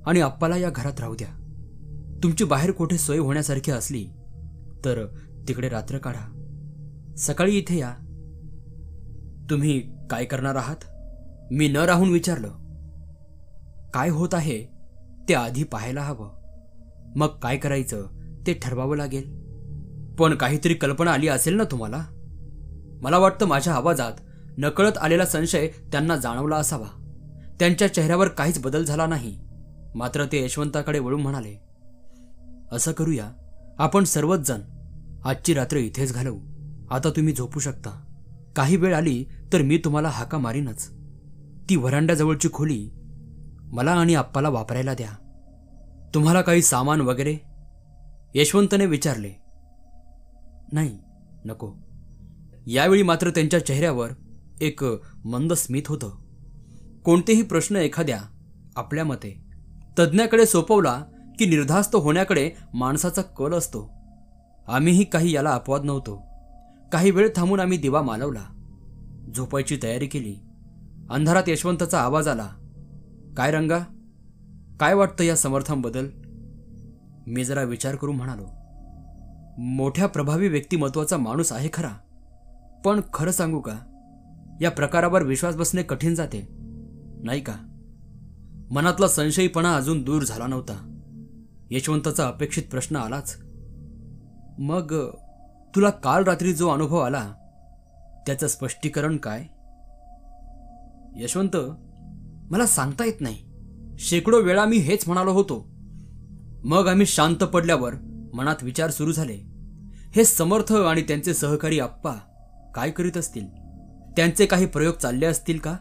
आणि आप्पाला या घरात राहू द्या. तुमची बाहेर कुठे सोय होण्यासारखी असली तर तिकडे रात्र काढा. सकाळी इथे या. तुम्ही काय करणार आहात? मी न राहून विचारलं. काय होत आहे ते आधी पाहायला हवं, मग काय करायचं ते ठरवावं लागेल. पण काहीतरी कल्पना आली असेल ना तुम्हाला? मला वाटतं माझ्या आवाजात नकळत आलेला संशय त्यांना जाणवला असावा. त्यांच्या चेहऱ्यावर काहीच बदल झाला नाही. मात्र ते यशवंताकडे वळून म्हणाले. असं करूया, आपण सर्वच जण आजची रात्र इथेच घालवू. आता तुम्ही झोपू शकता. काही वेळ आली तर मी तुम्हाला हाका मारीनच. ती व्हरांड्याजवळची खोली मला आणि आप्पाला वापरायला द्या. तुम्हाला काही सामान वगैरे? यशवंतने विचारले. नाही, नको. यावेळी मात्र त्यांच्या चेहऱ्यावर एक मंद स्मित होतं. कोणतेही प्रश्न एखाद्या आपल्या मते तज्ज्ञाकडे सोपवला की निर्धास्त होण्याकडे माणसाचा कल असतो. आम्हीही काही याला अपवाद नव्हतो. काही वेळ थांबून आम्ही दिवा मालवला. झोपायची तयारी केली. अंधारात यशवंताचा आवाज आला. काय रंगा, काय वाटतं या समर्थांबद्दल? मी जरा विचार करून म्हणालो. मोठ्या प्रभावी व्यक्तिमत्वाचा माणूस आहे खरा, पण खरं सांगू का, या प्रकारावर विश्वास बसणे कठीण जाते, नाही का? मनातला संशयीपणा अजून दूर झाला नव्हता. यशवंताचा अपेक्षित प्रश्न आलाच. मग तुला काल रात्री जो अनुभव आला त्याचं स्पष्टीकरण काय? यशवंत, मला सांगता येत नाही. शेकडो वेळा मी हेच म्हणालो होतो. मग आम्ही शांत पडल्यावर मनात विचार सुरू झाले. हे समर्थ आणि त्यांचे सहकारी आप्पा काय करीत असतील? त्यांचे काही प्रयोग चालले असतील का?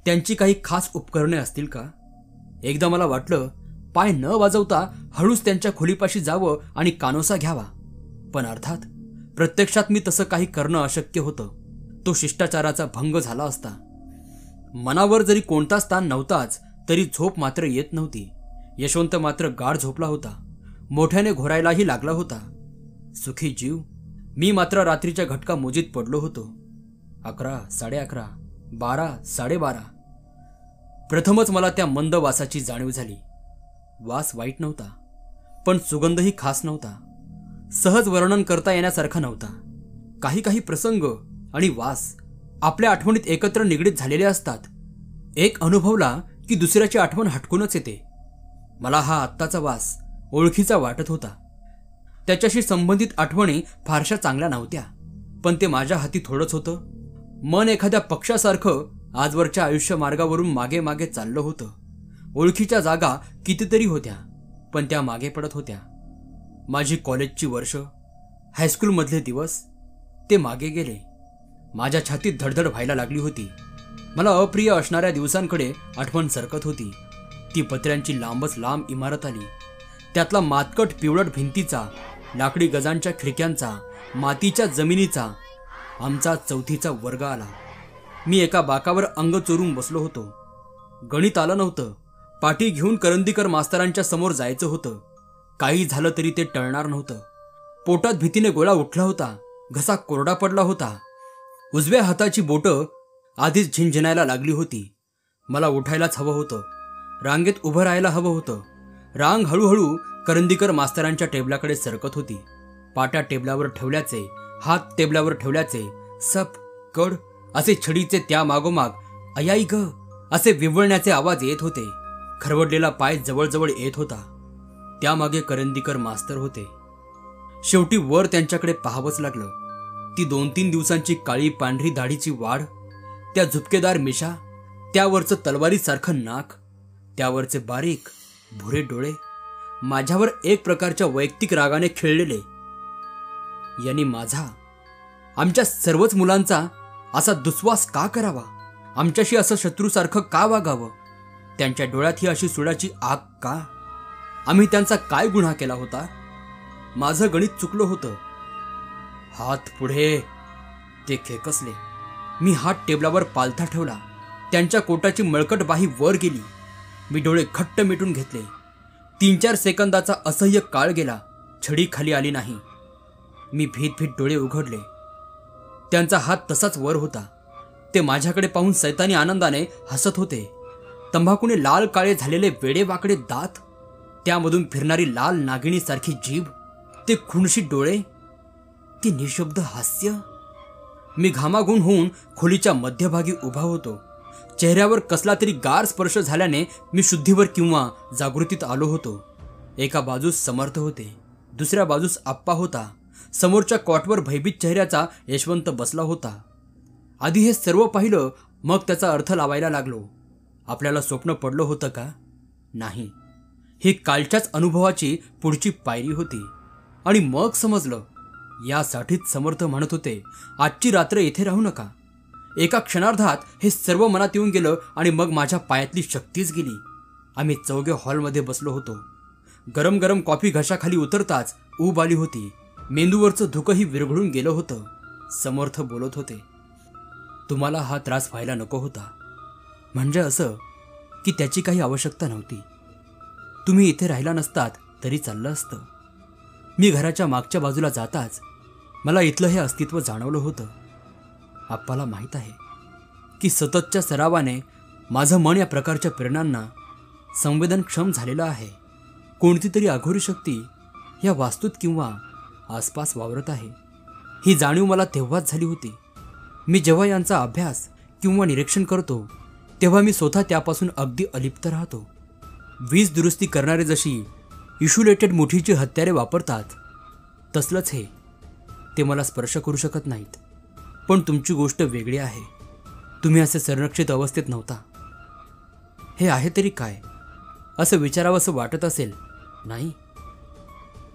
त्यांची काही खास उपकरणे असतील का? एकदा मला वाटलं पाय न वाजवता हळूच त्यांच्या खोलीपाशी जावं आणि कानोसा घ्यावा. पण अर्थात प्रत्यक्षात मी तसं काही करणं अशक्य होतं. तो शिष्टाचाराचा भंग झाला असता. मनावर जरी कोणताच ताण नव्हताच तरी झोप मात्र येत नव्हती. यशवंत मात्र गाढ झोपला होता. मोठ्याने घोरायलाही लागला होता. सुखी जीव. मी मात्र रात्रीच्या घटका मोजीत पडलो होतो. 11, 11:30, 12, 12:30. प्रथमच मला त्या मंद वासाची जाणीव झाली. वास वाईट नव्हता, पण सुगंधही खास नव्हता. सहज वर्णन करता येण्यासारखा नव्हता. काही काही प्रसंग आणि वास आपल्या आठवणीत एकत्र निगडीत झालेले असतात. एक अनुभवला की दुसऱ्याची आठवण हटकूनच येते. मला हा आत्ताचा वास ओळखीचा वाटत होता. त्याच्याशी संबंधित आठवणी फारशा चांगल्या नव्हत्या, पण ते माझ्या हाती थोडंच होतं. मन एखाद्या पक्षासारखं आजवरच्या आयुष्य मार्गावरून मागे मागे चाललं होतं. ओळखीच्या जागा कितीतरी होत्या, पण त्या मागे पडत होत्या. माझी कॉलेजची वर्ष, हायस्कूलमधले दिवस, ते मागे गेले. माझ्या छातीत धडधड व्हायला लागली होती. मला अप्रिय असणाऱ्या दिवसांकडे आठवण सरकत होती. ती पत्र्यांची लांबच लांब इमारत आली. त्यातला मातकट पिवळट भिंतीचा लाकडी गजांच्या खिडक्यांचा, मातीच्या जमिनीचा आमचा चौथीचा वर्ग आला. मी एका बाकावर अंग चोरून बसलो होतो. गणित आलं नव्हतं. पाठी घेऊन करंदीकर मास्तरांच्या समोर जायचं होतं. काही झालं तरी ते टळणार नव्हतं. पोटात भीतीने गोळा उठला होता. घसा कोरडा पडला होता. उजव्या हाताची बोटं आधीच झिंझिनायला लागली होती. मला उठायलाच हवं होतं. रांगेत उभं राहायला हवं होतं. रांग हळूहळू करंदीकर मास्तरांच्या टेबलाकडे सरकत होती. पाट्या टेबलावर ठेवल्याचे, हात टेबलावर ठेवल्याचे, सप कड असे छडीचे त्या मागोमाग अयाई ग असे विव्वळण्याचे आवाज येत होते. खरवडलेला पाय जवळजवळ येत होता. त्यामागे करंदीकर मास्तर होते. शेवटी वर त्यांच्याकडे पाहावंच लागलं. ती 2-3 दिवसांची काळी पांढरी दाढीची वाढ, त्या झुपकेदार मिशा, त्यावरचं तलवारीसारखं नाक, त्यावरचे बारीक भुरे डोळे, माझ्यावर एक प्रकारच्या वैयक्तिक रागाने खिळलेले. यांनी माझा, आमच्या सर्वच मुलांचा असा दुस्वास का करावा? आमच्याशी असं शत्रूसारखं का वागावं? त्यांच्या डोळ्यात ही अशी सुडाची आग का? आम्ही त्यांचा काय गुन्हा केला होता? माझं गणित चुकलं होतं. हात पुढे. ते खेकसले. मी हात टेबलावर पालथा ठेवला. त्यांच्या कोटाची मळकट बाही वर गेली. मी डोळे घट्ट मिटून घेतले. 3-4 सेकंदाचा असह्य काळ गेला. छडी खाली आली नाही. मी भीत डोळे उघडले. त्यांचा हात तसाच वर होता. ते माझ्याकडे पाहून सैतानी आनंदाने हसत होते. तंबाखूने लाल काळे झालेले वेडे वाकडे दात, त्यामधून फिरणारी लाल नागिणीसारखी जीभ, ते खुणशी डोळे, ती निशब्द हास्य. मी घामाघूम होऊन खोलीच्या मध्यभागी उभा होतो. चेहऱ्यावर कसला तरी गार स्पर्श झाल्याने मी शुद्धीवर किंवा जागृतीत आलो होतो. एका बाजूस समर्थ होते, दुसऱ्या बाजूस आप्पा होता. समोरच्या कॉटवर भयभीत चेहऱ्याचा यशवंत बसला होता. आधी हे सर्व पाहिलं, मग त्याचा अर्थ लावायला लागलो. आपल्याला स्वप्न पडलं होतं का? नाही. ही कालच्याच अनुभवाची पुढची पायरी होती. आणि मग समजलं. यासाठीच समर्थ म्हणत होते, आजची रात्र येथे राहू नका. एका क्षणार्धात हे सर्व मनात येऊन गेलं आणि मग माझ्या पायातली शक्तीच गेली. आम्ही चौघे हॉलमध्ये बसलो होतो. गरम गरम कॉफी घशाखाली उतरताच ऊब आली होती. मेंदूवरचं धुकंही विरघळून गेलं होतं. समर्थ बोलत होते, तुम्हाला हा त्रास व्हायला नको होता. म्हणजे असं की त्याची काही आवश्यकता नव्हती. तुम्ही इथे राहिला नसतात तरी चाललं असतं. मी घराच्या मागच्या बाजूला जाताच मला इथलं हे अस्तित्व जाणवलं होतं. आप्पाला माहीत आहे की सततच्या सरावाने माझं मन या प्रकारच्या प्रेरणांना संवेदनक्षम झालेलं आहे. कोणती तरी अघोरी शक्ती या वास्तूत किंवा आसपास वावरत आहे, ही जाणीव मला तेव्हाच झाली होती. मी जेव्हा यांचा अभ्यास किंवा निरीक्षण करतो तेव्हा मी स्वतः त्यापासून अगदी अलिप्त राहतो. वीज दुरुस्ती करणारे जशी इशुलेटेड मुठीची हत्यारे वापरतात, तसलंच हे. ते मला स्पर्श करू शकत नाहीत. पण तुमची गोष्ट वेगळी आहे. तुम्ही असे संरक्षित अवस्थेत नव्हता. हे आहे तरी काय असं विचारावंसं वाटत असेल, नाही?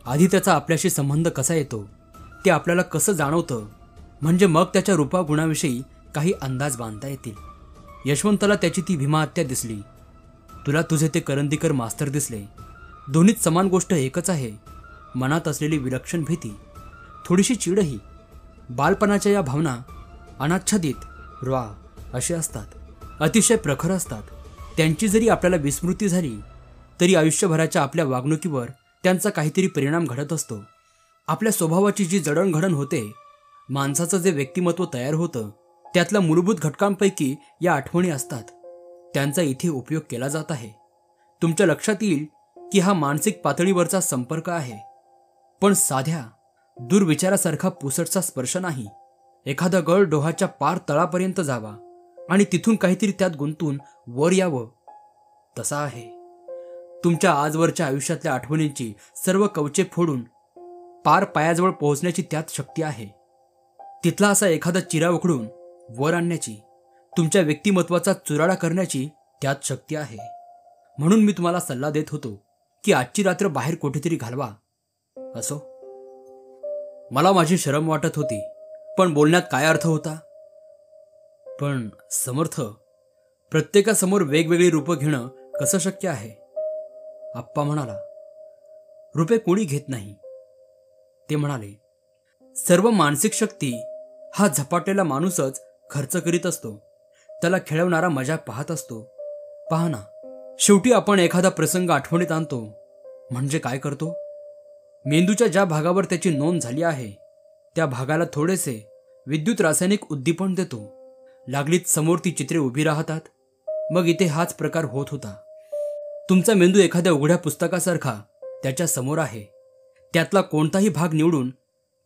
आधी त्याचा आपल्याशी संबंध कसा येतो ते आपल्याला कसं जाणवतं, म्हणजे मग त्याच्या रूपागुणाविषयी काही अंदाज बांधता येतील. यशवंतला त्याची ती भीमा हत्या दिसली. तुला तुझे ते करंदीकर मास्तर दिसले. दोन्हीत समान गोष्ट एकच आहे. मनात असलेली विलक्षण भीती, थोडीशी चिडही. बालपणाच्या या भावना अनाच्छादित र्वा असे असतात, अतिशय प्रखर असतात. त्यांची जरी आपल्याला विस्मृती झाली तरी आयुष्यभराच्या आपल्या वागणुकीवर त्यांचा काहीतरी परिणाम घडत असतो. आपल्या स्वभावाची जी जडणघडण होते, माणसाचं जे व्यक्तिमत्व तयार होतं, त्यातल्या मूलभूत घटकांपैकी या आठवणी असतात. त्यांचा इथे उपयोग केला जात आहे. तुमच्या लक्षात येईल की हा मानसिक पातळीवरचा संपर्क आहे, पण साध्या दुर्विचारासारखा पुसटचा स्पर्श नाही. एखादा गळ डोहाच्या पार तळापर्यंत जावा आणि तिथून काहीतरी त्यात गुंतून वर यावं, तसा आहे. तुमच्या आजवरच्या आयुष्यातल्या आठवणींची सर्व कवचे फोडून पार पायाजवळ पोहोचण्याची त्यात शक्ती आहे. तिथला असा एखादा चिरा उखडून वर आणण्याची, तुमच्या व्यक्तिमत्वाचा चुराडा करण्याची त्यात शक्ती आहे. म्हणून मी तुम्हाला सल्ला देत होतो की आजची रात्र बाहेर कुठेतरी घालवा. असो, मला माझी शरम वाटत होती, पण बोलण्यात काय अर्थ होता? पण समर्थ, प्रत्येकासमोर वेगवेगळी रूपं घेणं कसं शक्य आहे? आप्पा म्हणाला, रूपे कोणी घेत नाही. ते म्हणाले, सर्व मानसिक शक्ती हा झपाटलेला माणूसच खर्च करीत असतो. त्याला खेळवणारा मजा पाहत असतो. पहा ना, शेवटी आपण एखादा प्रसंग आठवणीत आणतो म्हणजे काय करतो? मेंदूच्या ज्या भागावर त्याची नोंद झाली आहे त्या भागाला थोडेसे विद्युत रासायनिक उद्दीपन देतो. लागलीच समोर ती चित्रे उभी राहतात. मग इथे हाच प्रकार होत होता. तुमचा मेंदू एखाद्या उघड्या पुस्तकासारखा त्याच्या समोर आहे. त्यातला कोणताही भाग निवडून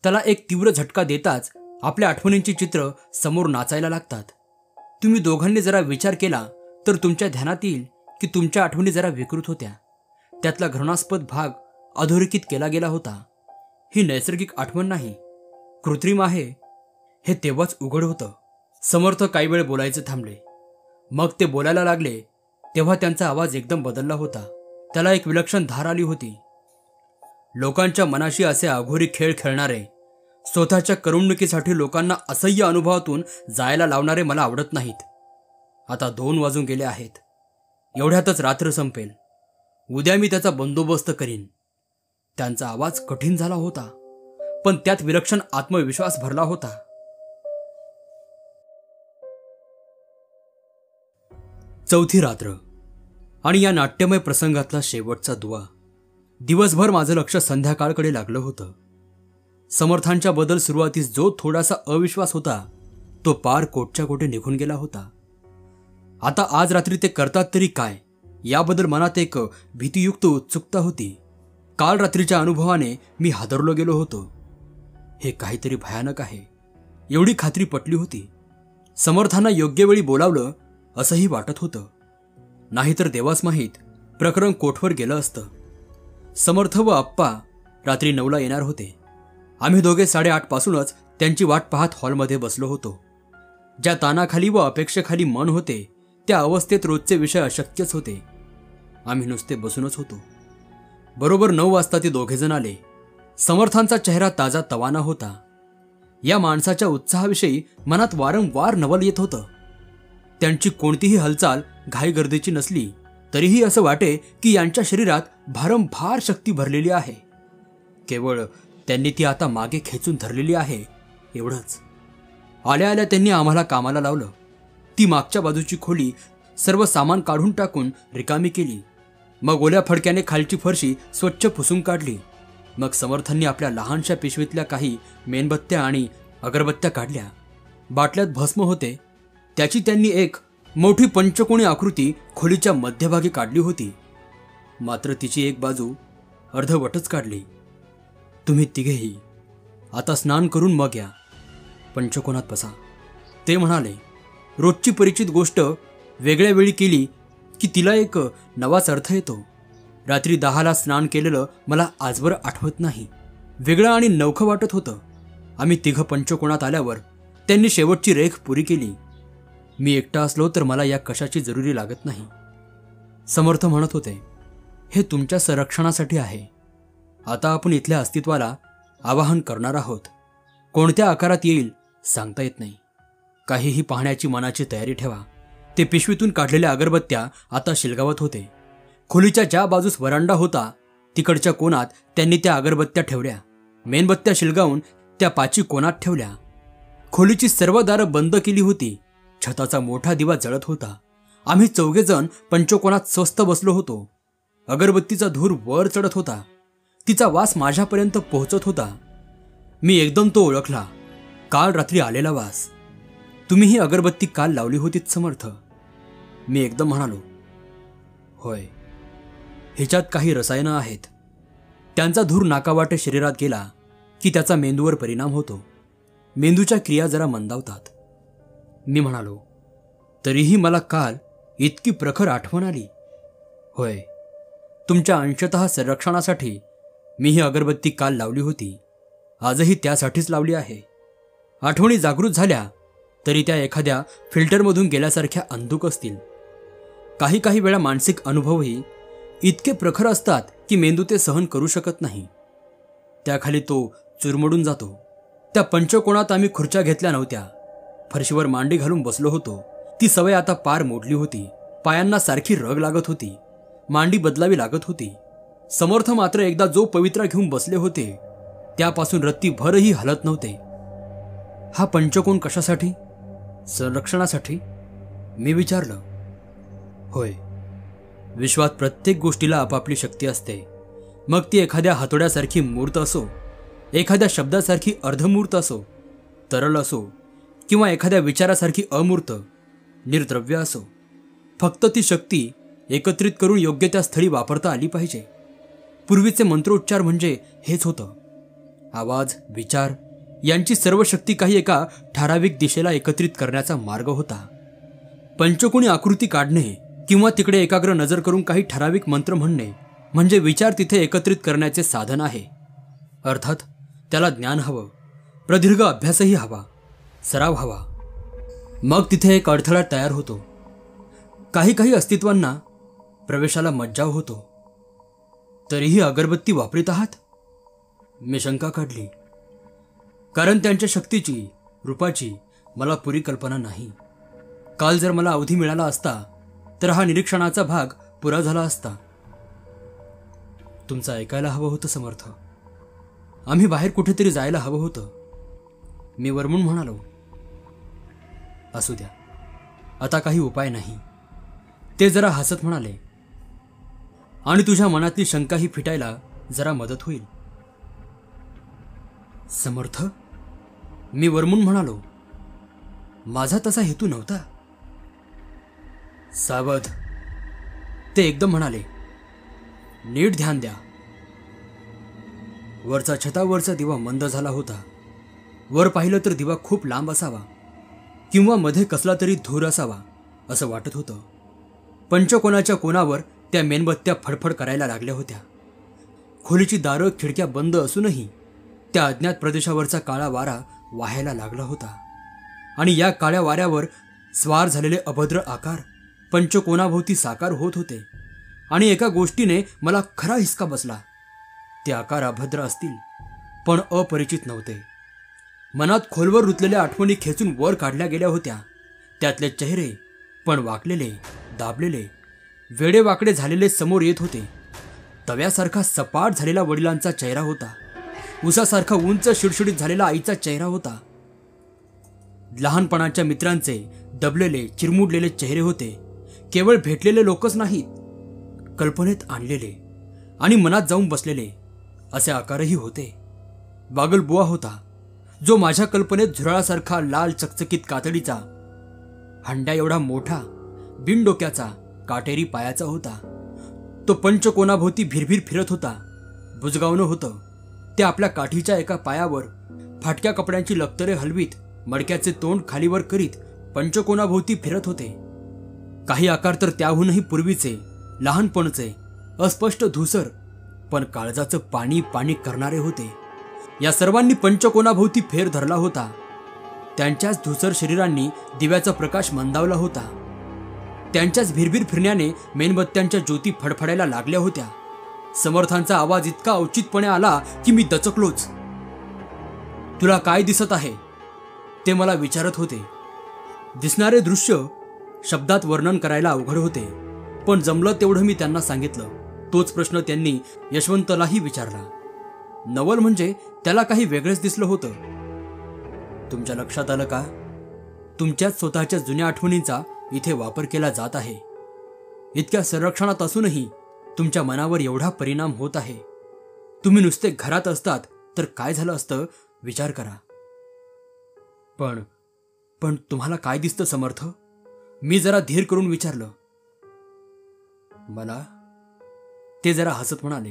त्याला एक तीव्र झटका देताच आपल्या आठवणींची चित्र समोर नाचायला लागतात. तुम्ही दोघांनी जरा विचार केला तर तुमच्या ध्यानात येईल की तुमच्या आठवणी जरा विकृत होत्या. त्यातला घृणास्पद भाग अधोरेखित केला गेला होता. ही नैसर्गिक आठवण नाही, कृत्रिम आहे हे तेव्हाच उघड होतं. समर्थ काही वेळ बोलायचे थांबले. मग ते बोलायला लागले तेव्हा त्यांचा आवाज एकदम बदलला होता. त्याला एक विलक्षण धार आली होती. लोकांच्या मनाशी असे अघोरी खेळ खेळणारे, स्वतःच्या करमणुकीसाठी लोकांना असह्य अनुभवातून जायला लावणारे मला आवडत नाहीत. आता 2 वाजून गेले आहेत. एवढ्यातच रात्र संपेल. उद्या मी त्याचा बंदोबस्त करीन. त्यांचा आवाज कठीण झाला होता, पण त्यात विलक्षण आत्मविश्वास भरला होता. चौथी रात्र आणि या नाट्यमय प्रसंगातला शेवटचा दुवा. दिवसभर माझं लक्ष संध्याकाळकडे लागलं होतं. समर्थांच्या बद्दल सुरुवातीस जो थोडासा अविश्वास होता तो पार कोटच्या कोटे निघून गेला होता. आता आज रात्री ते करतात तरी काय याबद्दल मनात एक भीतीयुक्त उत्सुकता होती. काल रात्रीच्या अनुभवाने मी हादरलो गेलो होतो. हे काहीतरी भयानक आहे एवढी खात्री पटली होती. समर्थांना योग्य वेळी बोलावलं असंही वाटत होतं. नाहीतर देवास माहीत प्रकरण कोठवर गेलं असतं. समर्थ व आप्पा रात्री 9ला येणार होते. आम्ही दोघे 8:30 पासूनच त्यांची वाट पाहत हॉलमध्ये बसलो होतो. ज्या तानाखाली व अपेक्षेखाली मन होते त्या अवस्थेत रोजचे विषय अशक्यच होते. आम्ही नुसते बसूनच होतो. बरोबर 9 वाजता ते दोघेजण आले. समर्थांचा चेहरा ताजा तवाना होता. या माणसाच्या उत्साहाविषयी मनात वारंवार नवल येत होतं. त्यांची कोणतीही हालचाल घाईगर्दीची नसली तरीही असं वाटे की यांच्या शरीरात भारंभार शक्ती भरलेली आहे. केवळ त्यांनी ती आता मागे खेचून धरलेली आहे एवढंच. आल्या आल्या त्यांनी आम्हाला कामाला लावलं. ती मागच्या बाजूची खोली सर्व सामान काढून टाकून रिकामी केली. मग ओल्या फडक्याने खालची फरशी स्वच्छ पुसून काढली. मग समर्थांनी आपल्या लहानशा पिशवीतल्या काही मेणबत्त्या आणि अगरबत्त्या काढल्या. बाटल्यात भस्म होते त्याची त्यांनी एक मोठी पंचकोणी आकृती खोलीच्या मध्यभागी काढली होती. मात्र तिची एक बाजू अर्धवटच काढली. तुम्ही तिघेही आता स्नान करून मग या, पंचकोनात बसा, ते म्हणाले. रोजची परिचित गोष्ट वेगळ्या वेळी केली की तिला एक नवाच अर्थ येतो. रात्री 10ला स्नान केलेलं मला आजवर आठवत नाही. वेगळं आणि नवखं वाटत होतं. आम्ही तिघं पंचकोनात आल्यावर त्यांनी शेवटची रेख पुरी केली. मी एकटा असलो तर मला या कशाची जरुरी लागत नाही. समर्थ म्हणत होते, हे तुमच्या संरक्षणासाठी आहे. आता आपण इथल्या अस्तित्वाला आवाहन करणार आहोत. कोणत्या आकारात येईल सांगता येत नाही. काहीही पाहण्याची मनाची तयारी ठेवा. ते पिशवीतून काढलेल्या अगरबत्त्या आता शिलगावत होते. खोलीच्या ज्या बाजूस वरांडा होता तिकडच्या कोणात त्यांनी त्या अगरबत्त्या ठेवल्या. मेणबत्त्या शिलगावून त्या पाची कोणात ठेवल्या. खोलीची सर्व दारं बंद केली होती. छताचा मोठा दिवा जळत होता. आम्ही चौघेजण पंचकोनात स्वस्थ बसलो होतो. अगरबत्तीचा धूर वर चढत होता. तिचा वास माझ्यापर्यंत पोहोचत होता. मी एकदम तो ओळखला. काल रात्री आलेला वास. तुम्ही ही अगरबत्ती काल लावली होतीत समर्थ? मी एकदम म्हणालो, होय. हिच्यात काही रसायनं आहेत. त्यांचा धूर नाकावाटे शरीरात गेला की त्याचा मेंदूवर परिणाम होतो. मेंदूच्या क्रिया जरा मंदावतात. मी म्हणालो, तरीही मला काल इतकी प्रखर आठवण आली. होय, तुमच्या अंशतः संरक्षणासाठी मी ही अगरबत्ती काल लावली होती. आजही त्यासाठीच लावली आहे. आठवणी जागृत झाल्या तरी त्या एखाद्या फिल्टरमधून गेल्यासारख्या अंधुक असतील. काही वेळा मानसिक अनुभवही इतके प्रखर असतात की मेंदू ते सहन करू शकत नाही. त्याखाली तो चुरमडून जातो. त्या पंचकोणात आम्ही खुर्च्या घेतल्या नव्हत्या. फरशीवर मांडी घालून बसलो होतो. ती सवय आता पार मोडली होती. पायांना सारखी रग लागत होती. मांडी बदलावी लागत होती. समर्थ मात्र एकदा जो पवित्रा घेऊन बसले होते त्यापासून रत्तीभरही हलत नव्हते. हा पंचकोन कशासाठी? संरक्षणासाठी? मी विचारलं. होय. विश्वात प्रत्येक गोष्टीला आपापली शक्ती असते. मग ती एखाद्या हातोड्यासारखी मूर्त असो, एखाद्या शब्दासारखी अर्धमूर्त असो, तरल असो, किंवा एखाद्या विचारासारखी अमूर्त निर्द्रव्य असो. फक्त ती शक्ती एकत्रित करून योग्य त्या स्थळी वापरता आली पाहिजे. पूर्वीचे मंत्रोच्चार म्हणजे हेच होतं. आवाज, विचार यांची सर्व शक्ती काही एका ठराविक दिशेला एकत्रित करण्याचा मार्ग होता. पंचकोनी आकृती काढणे किंवा तिकडे एकाग्र नजर करून काही ठराविक मंत्र म्हणणे म्हणजे विचार तिथे एकत्रित करण्याचे साधन आहे. अर्थात त्याला ज्ञान हवं, प्रदीर्घ अभ्यासही हवा, सराव हवा. मग तिथे एक अडथळा तयार होतो. काही काही अस्तित्वांना प्रवेशाला मज्जाव होतो. तरीही अगरबत्ती वापरीत आहात? मी शंका काढली. कारण त्यांच्या शक्तीची, रूपाची मला पुरी कल्पना नाही. काल जर मला अवधी मिळाला असता तर हा निरीक्षणाचा भाग पुरा झाला असता. तुमचं ऐकायला हवं होतं समर्थ. आम्ही बाहेर कुठेतरी जायला हवं होतं. मी वरमून म्हणालो. असू द्या, आता काही उपाय नाही. ते जरा हसत म्हणाले. आणि तुझ्या मनातली शंकाही फिटायला जरा मदत होईल. समर्थ, मी वरमून म्हणालो. माझा तसा हेतू नव्हता. सावध, ते एकदम म्हणाले. नीट ध्यान द्या. वरचा छतावरचा दिवा मंद झाला होता. वर पाहिलं तर दिवा खूप लांब असावा किंवा मध्ये कसला तरी धूर असावा असं वाटत होतं. पंचकोनाच्या कोणावर त्या मेणबत्त्या फडफड करायला लागल्या होत्या. खोलीची दारं खिडक्या बंद असूनही त्या अज्ञात प्रदेशावरचा काळा वारा वाहायला लागला होता. आणि या काळ्या वाऱ्यावर स्वार झालेले अभद्र आकार पंचकोनाभोवती साकार होत होते. आणि एका गोष्टीने मला खरा हिसका बसला. ते आकार अभद्र असतील पण अपरिचित नव्हते. मनात खोलवर रुतलेल्या आठवणी खेचून वर काढल्या गेल्या होत्या. त्यातले चेहरे पण वाकलेले, दाबलेले, वेडेवाकडे झालेले समोर येत होते. तव्यासारखा सपाट झालेला वडिलांचा चेहरा होता. उसासारखा उंच शिडशिडीत झालेला आईचा चेहरा होता. लहानपणाच्या मित्रांचे दबलेले, चिरमुडलेले चेहरे होते. केवळ भेटलेले लोकच नाहीत, कल्पनेत आणलेले आणि मनात जाऊन बसलेले असे आकारही होते. बागलबुवा होता, जो माझ्या कल्पनेत झुरळासारखा लाल चकचकीत कातडीचा, हंड्या एवढा मोठा, बिनडोक्याचा, काटेरी पायाचा होता. तो पंचकोनाभोवती भिरभिर फिरत होता. बुजगावणं होतं. ते आपल्या काठीच्या एका पायावर फाटक्या कपड्यांची लक्तरे हलवीत, मडक्याचे तोंड खालीवर करीत पंचकोनाभोवती फिरत होते. काही आकार तर त्याहूनही पूर्वीचे, लहानपणचे, अस्पष्ट धूसर पण काळजाचं पाणी पाणी करणारे होते. या सर्वांनी पंचकोनाभोवती फेर धरला होता. त्यांच्याच धूसर शरीरांनी दिव्याचा प्रकाश मंदावला होता. त्यांच्याच भिरभिर फिरण्याने मेणबत्त्यांच्या ज्योती फडफडायला लागल्या होत्या. समर्थांचा आवाज इतका औचित्यपणे आला की मी दचकलोच. तुला काय दिसत आहे ते मला विचारत होते. दिसणारे दृश्य शब्दात वर्णन करायला अवघड होते, पण जमलं तेवढं मी त्यांना सांगितलं. तोच प्रश्न त्यांनी यशवंतलाही विचारला. नवल म्हणजे त्याला काही वेगळंच दिसलं होतं. तुमच्या लक्षात आलं का? तुमच्याच स्वतःच्या जुन्या आठवणींचा इथे वापर केला जात आहे. इतक्या संरक्षणात असूनही तुमच्या मनावर एवढा परिणाम होत आहे. तुम्ही नुसते घरात असतात तर काय झालं असतं विचार करा. पण तुम्हाला काय दिसतं समर्थ? मी जरा धीर करून विचारलं. मला, ते जरा हसत म्हणाले,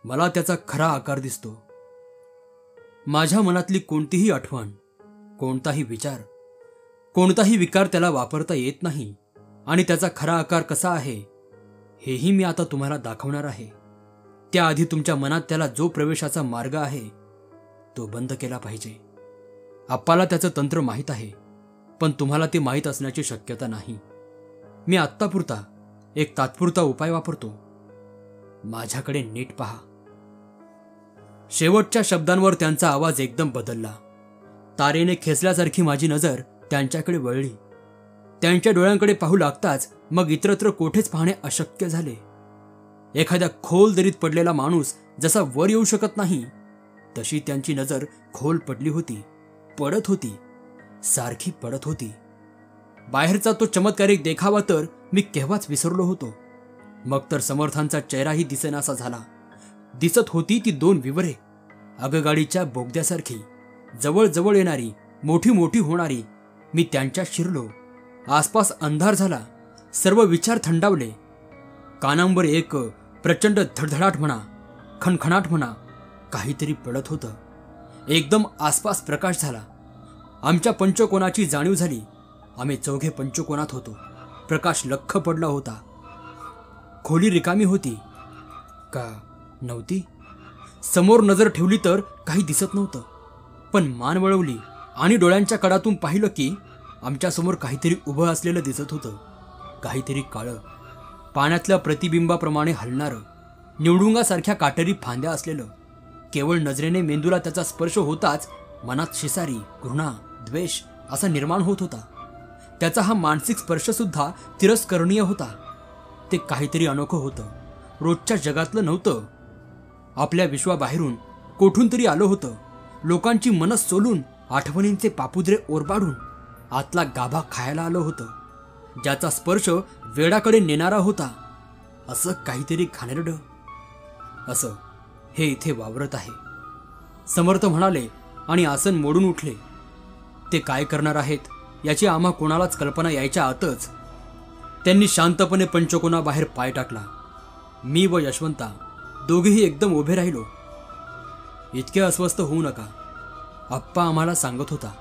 मला त्याचा खरा आकार दिसतो. माझ्या मनातली कोणतीही आठवण, कोणताही विचार, कोणताही विकार त्याला वापरता येत नाही. आणि त्याचा खरा आकार कसा आहे हेही मी आता तुम्हाला दाखवणार आहे. त्याआधी तुमच्या मनात त्याला जो प्रवेशाचा मार्ग आहे तो बंद केला पाहिजे. आप्पाला त्याचं तंत्र माहीत आहे, पण तुम्हाला ते माहीत असण्याची शक्यता नाही. मी आत्तापुरता एक तात्पुरता उपाय वापरतो. माझ्याकडे नीट पहा. शेवटच्या शब्दांवर त्यांचा आवाज एकदम बदलला. तारेने खेचल्यासारखी माझी नजर त्यांच्याकडे वळली. त्यांच्या डोळ्यांकडे पाहू लागताच मग इतरत्र कोठेच पाहणे अशक्य झाले. एखाद्या खोल दरीत पडलेला माणूस जसा वर येऊ शकत नाही तशी त्यांची नजर खोल पडली होती, पडत होती, सारखी पडत होती. बाहेरचा तो चमत्कारिक देखावा तर मी केव्हाच विसरलो होतो. मग तर समर्थांचा चेहराही दिसेनासा झाला. दिसत होती ती 2 विवरे, आगगाडीच्या बोगद्यासारखी, जवळ जवळ येणारी, मोठी मोठी होणारी. मी त्यांच्यात शिरलो. आसपास अंधार झाला. सर्व विचार थंडावले. कानांवर एक प्रचंड धडधडाट म्हणा, खणखणाट म्हणा, काहीतरी पडत होतं. एकदम आसपास प्रकाश झाला. आमच्या पंचकोनाची जाणीव झाली. आम्ही 4घे पंचकोनात होतो. प्रकाश लख्ख पडला होता. खोली रिकामी होती का नव्हती? समोर नजर ठेवली तर काही दिसत नव्हतं. पण मान वळवली आणि डोळ्यांच्या कडातून पाहिलं की आमच्यासमोर काहीतरी उभं असलेलं दिसत होतं. काहीतरी काळं, पाण्यातल्या प्रतिबिंबाप्रमाणे हलणारं, निवडुंगासारख्या काटेरी फांद्या असलेलं. केवळ नजरेने मेंदूला त्याचा स्पर्श होताच मनात शिसारी, घृणा, द्वेष असा निर्माण होत होता. त्याचा हा मानसिक स्पर्शसुद्धा तिरस्करणीय होता. ते काहीतरी अनोखं होतं. रोजच्या जगातलं नव्हतं. आपल्या विश्वाबाहेरून कोठून तरी आलं होतं. लोकांची मनं सोलून, आठवणींचे पापुद्रे ओरबाडून आतला गाभा खायला आलं होतं. ज्याचा स्पर्श वेडाकडे नेणारा होता. असं काहीतरी घाणेरडं. असं हे इथे वावरत आहे. समर्थ म्हणाले आणि आसन मोडून उठले. ते काय करणार आहेत याची आम्हा कोणालाच कल्पना यायच्या आतच त्यांनी शांतपणे पंचकोनाबाहेर पाय टाकला. मी व यशवंता दोघेही एकदम उभे राहिलो. इतके अस्वस्थ होऊ नका, आप्पा आम्हाला सांगत होता.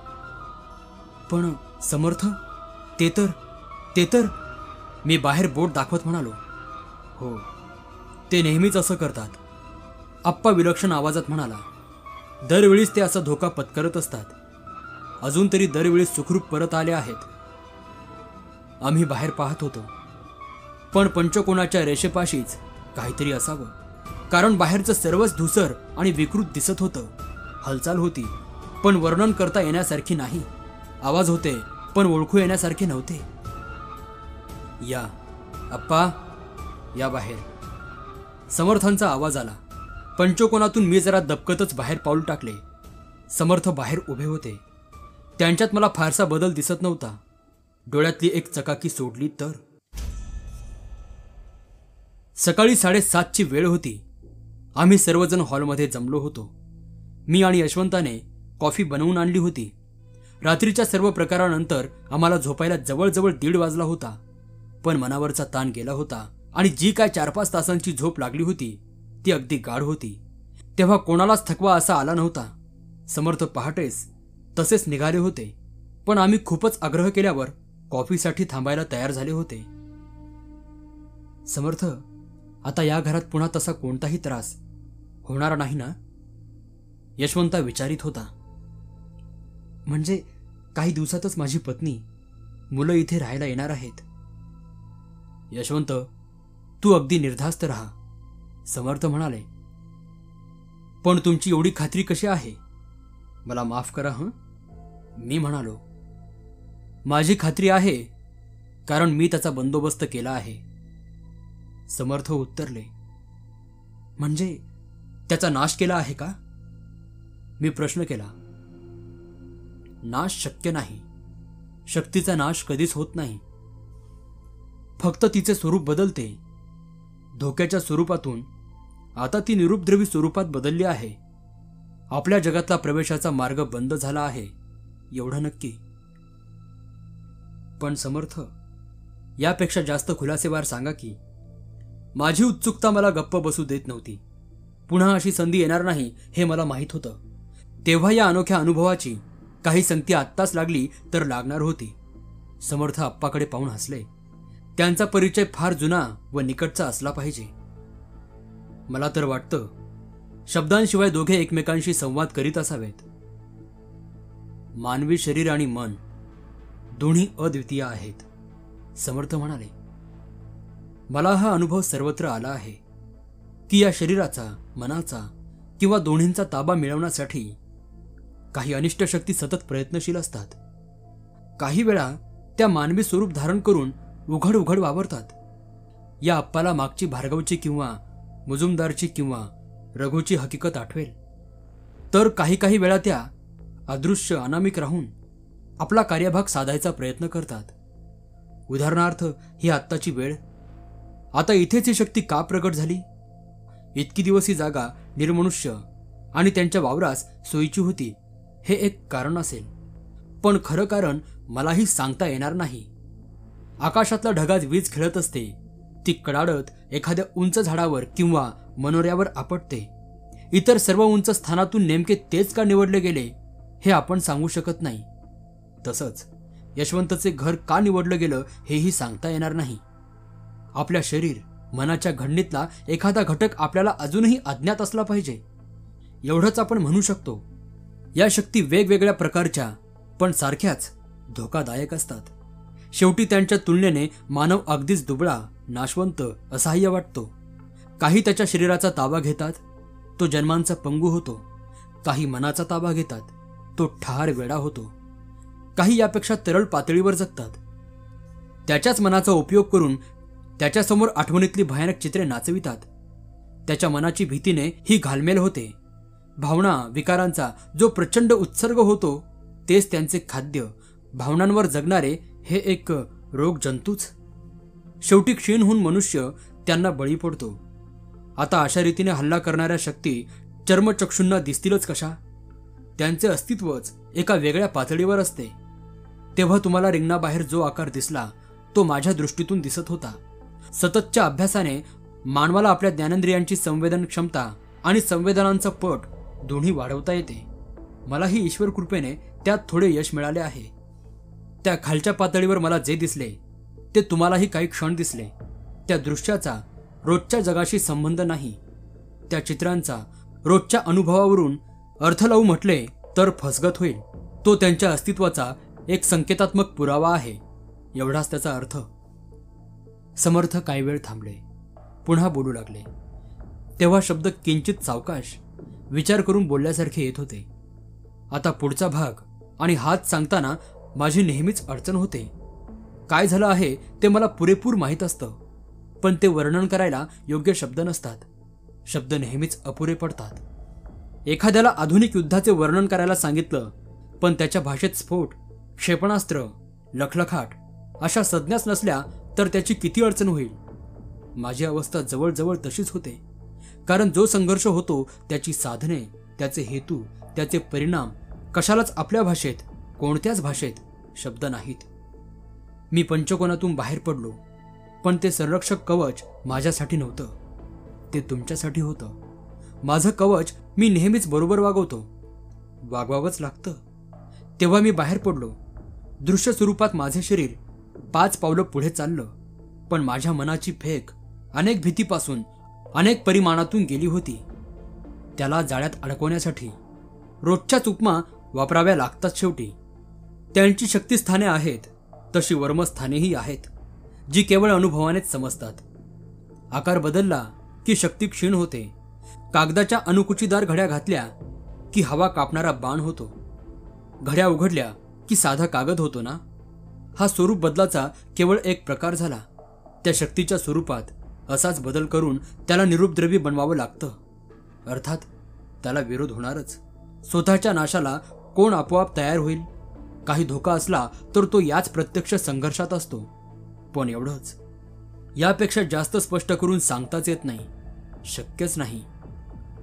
पण समर्थ, ते तर मी बाहेर बोट दाखवत म्हणालो. हो, ते नेहमीच असं करतात, आप्पा विलक्षण आवाजात म्हणाला. दरवेळीच ते असा धोका पत्करत असतात. अजून तरी दरवेळी सुखरूप परत आले आहेत. आम्ही बाहेर पाहत होतो. पण पंचकोनाच्या रेषेपाशीच काहीतरी असावं. कारण बाहेरचं सर्वच धुसर आणि विकृत दिसत होतं. हालचाल होती, पण वर्णन करता येण्यासारखी नाही. आवाज होते, पण ओळखू येण्यासारखे नव्हते. या अप्पा, या बाहेर. समर्थांचा आवाज आला. पंचकोनातून मी जरा दबकतच बाहेर पाऊल टाकले. समर्थ बाहेर उभे होते. त्यांच्यात मला फारसा बदल दिसत नव्हता. डोळ्यातली एक चकाकी सोडली तर. सकाळी 7:30ची वेळ होती. आम्ही सर्वजण हॉलमध्ये जमलो होतो. मी आणि यशवंताने कॉफी बनवून आणली होती. रात्रीच्या सर्व प्रकारानंतर आम्हाला झोपायला जवळजवळ 1:30 वाजला होता. पण मनावरचा ताण गेला होता आणि जी काय 4-5 तासांची झोप लागली होती ती अगदी गाढ होती. तेव्हा कोणालाच थकवा असा आला नव्हता. समर्थ पहाटेस तसेच निघाले होते. पण आम्ही खूपच आग्रह केल्यावर कॉफीसाठी थांबायला तयार झाले होते. समर्थ, आता या घरात पुन्हा तसा कोणताही त्रास होणार नाही ना? यशवंता विचारित होता. म्हणजे काही दिवसातच माझी पत्नी, मुलं इथे राहायला येणार आहेत. यशवंत, तू अगदी निर्धास्त राहा, समर्थ म्हणाले. पण तुमची एवढी खात्री कशी आहे? मला माफ करा हं, मी म्हणालो. माझी खात्री आहे कारण मी त्याचा बंदोबस्त केला आहे, समर्थ उत्तरले. म्हणजे त्याचा नाश केला आहे का? मी प्रश्न केला. नाश शक्य नाही. शक्तीचा नाश कधीच होत नाही. फक्त तिचे स्वरूप बदलते. धोक्याच्या स्वरूपातून आता ती निरुपद्रवी स्वरूपात बदलली आहे. आपल्या जगातला प्रवेशाचा मार्ग बंद झाला आहे, एवढं नक्की. पण समर्थ, यापेक्षा जास्त खुलासेवार सांगा की. माझी उत्सुकता मला गप्प बसू देत नव्हती. पुन्हा अशी संधी येणार नाही हे मला माहीत होतं. तेव्हा या अनोख्या अनुभवाची काही संगती आत्ताच लागली तर लागणार होती. समर्थ आप्पाकडे पाहून हसले. त्यांचा परिचय फार जुना व निकटचा असला पाहिजे. मला तर वाटतं शब्दांशिवाय दोघे एकमेकांशी संवाद करीत असावेत. मानवी शरीर आणि मन दोन्ही अद्वितीय आहेत, समर्थ म्हणाले. मला हा अनुभव सर्वत्र आला आहे की या शरीराचा, मनाचा किंवा दोन्हींचा ताबा मिळवण्यासाठी काही अनिष्ट शक्ती सतत प्रयत्नशील असतात. काही वेळा त्या मानवी स्वरूप धारण करून उघड उघड वावरतात. या अप्पाला मागची भार्गवची किंवा मुजुमदारची किंवा रघुची हकीकत आठवेल. तर काही काही वेळा त्या अदृश्य अनामिक राहून आपला कार्यभाग साधायचा प्रयत्न करतात. उदाहरणार्थ ही आत्ताची वेळ. आता इथेच ही शक्ती का प्रगट झाली? इतकी दिवस ही जागा निर्मनुष्य आणि त्यांच्या वावरास सोयीची होती हे एक कारण असेल, पण खरं कारण मलाही सांगता येणार नाही. आकाशातल्या ढगात वीज खेळत असते, ती कडाडत एखाद्या उंच झाडावर किंवा मनोऱ्यावर आपटते. इतर सर्व उंच स्थानातून नेमके तेच का निवडले गेले हे आपण सांगू शकत नाही. तसंच यशवंतचे घर का निवडलं गेलं हेही सांगता येणार नाही. आपल्या शरीर मनाच्या घडणीतला एखादा घटक आपल्याला अजूनही अज्ञात असला पाहिजे एवढंच आपण म्हणू शकतो. या शक्ती वेगवेगळ्या प्रकारच्या पण सारख्याच धोकादायक असतात. शेवटी त्यांच्या तुलनेने मानव अगदीच दुबळा, नाशवंत, असहाय्य वाटतो. काही त्याच्या शरीराचा ताबा घेतात, तो जन्मांचा पंगू होतो. काही मनाचा ताबा घेतात, तो ठार वेडा होतो. काही यापेक्षा तरळ पातळीवर जगतात. त्याच्याच मनाचा उपयोग करून त्याच्यासमोर आठवणीतली भयानक चित्रे नाचवितात. त्याच्या मनाची भीतीने ही घालमेल होते. भावना विकारांचा जो प्रचंड उत्सर्ग होतो तेच त्यांचे खाद्य. भावनांवर जगणारे हे एक रोग जंतूच. शेवटी क्षीण होऊन मनुष्य त्यांना बळी पडतो. आता अशा रीतीने हल्ला करणाऱ्या शक्ती चर्मचक्षुंना दिसतीलच कशा? त्यांचे अस्तित्वच एका वेगळ्या पातळीवर असते. तेव्हा तुम्हाला रिंगणाबाहेर जो आकार दिसला तो माझ्या दृष्टीतून दिसत होता. सततच्या अभ्यासाने मानवाला आपल्या ज्ञानेंद्रियांची संवेदन क्षमता आणि संवेदनांचा पट दोन्ही वाढवता येते. मलाही ईश्वर कृपेने त्यात थोडे यश मिळाले आहे. त्या खालच्या पातळीवर मला जे दिसले ते तुम्हालाही काही क्षण दिसले. त्या दृश्याचा रोजच्या जगाशी संबंध नाही. त्या चित्रांचा रोजच्या अनुभवावरून अर्थ लावू म्हटले तर फसगत होईल. तो त्यांच्या अस्तित्वाचा एक संकेतात्मक पुरावा आहे, एवढाच त्याचा अर्थ. समर्थ काही वेळ थांबले, पुन्हा बोलू लागले. तेव्हा शब्द किंचित सावकाश विचार करून बोलल्यासारखे येत होते. आता पुढचा भाग आणि हात सांगताना माझी नेहमीच अडचण होते. काय झालं आहे ते मला पुरेपूर माहीत असतं, पण ते वर्णन करायला योग्य शब्द नसतात. शब्द नेहमीच अपुरे पडतात. एखाद्याला आधुनिक युद्धाचे वर्णन करायला सांगितलं पण त्याच्या भाषेत स्फोट, क्षेपणास्त्र, लखलखाट अशा संज्ञाच नसल्या तर त्याची किती अडचण होईल. माझी अवस्था जवळजवळ तशीच होते. कारण जो संघर्ष होतो त्याची साधने, त्याचे हेतू, त्याचे परिणाम कशालाच आपल्या भाषेत, कोणत्याच भाषेत शब्द नाहीत. मी पंचकोनातून बाहेर पडलो, पण ते संरक्षक कवच माझ्यासाठी नव्हतं, ते तुमच्यासाठी होतं. माझं कवच मी नेहमीच बरोबर वागवतो, वागवावंच लागतं. तेव्हा मी बाहेर पडलो. दृश्य स्वरूपात माझे शरीर 5 पावलं पुढे चाललं, पण माझ्या मनाची फेक अनेक भीतीपासून, अनेक परिमाणातून गेली होती. त्याला जाळ्यात अडकवण्यासाठी रोजच्याच उपमा वापराव्या लागतात. शेवटी त्यांची शक्तिस्थाने आहेत, तशी वर्मस्थानेही आहेत, जी केवळ अनुभवानेच समजतात. आकार बदलला की शक्ती क्षीण होते. कागदाच्या अणुकुचीदार घड्या घातल्या की हवा कापणारा बाण होतो. घड्या उघडल्या की साधा कागद होतो ना. हा स्वरूप बदलाचा केवळ एक प्रकार झाला. त्या शक्तीच्या स्वरूपात असाच बदल करून त्याला निरुपद्रवी बनवावं लागतं. अर्थात त्याला विरोध होणारच. स्वतःच्या नाशाला कोण आपोआप तयार होईल? काही धोका असला तर तो याच प्रत्यक्ष संघर्षात असतो. पण एवढंच, यापेक्षा जास्त स्पष्ट करून सांगताच येत नाही, शक्यच नाही.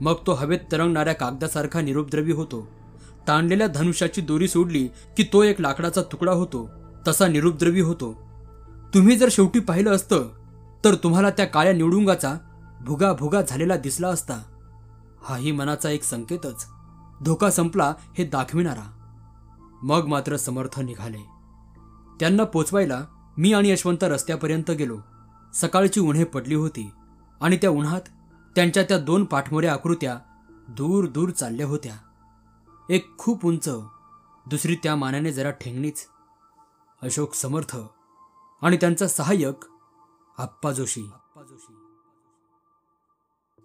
मग तो हवेत तरंगणाऱ्या कागदासारखा निरुपद्रवी होतो. ताणलेल्या धनुष्याची दोरी सोडली की तो एक लाकडाचा तुकडा होतो, तसा निरुपद्रवी होतो. तुम्ही जर शेवटी पाहिलं असतं तर तुम्हाला त्या काळ्या निवडुंगाचा भुगा भुगा झालेला दिसला असता. हाही मनाचा एक संकेतच, धोका संपला हे दाखविणारा. मग मात्र समर्थ निघाले. त्यांना पोचवायला मी आणि यशवंत रस्त्यापर्यंत गेलो. सकाळची उन्हे पडली होती आणि त्या उन्हात त्यांच्या त्या 2 पाठमोऱ्या आकृत्या दूर दूर चालल्या होत्या. एक खूप उंच, दुसरी त्या मानाने जरा ठेंगणीच. अशोक समर्थ आणि त्यांचा सहाय्यक आप्पा जोशी.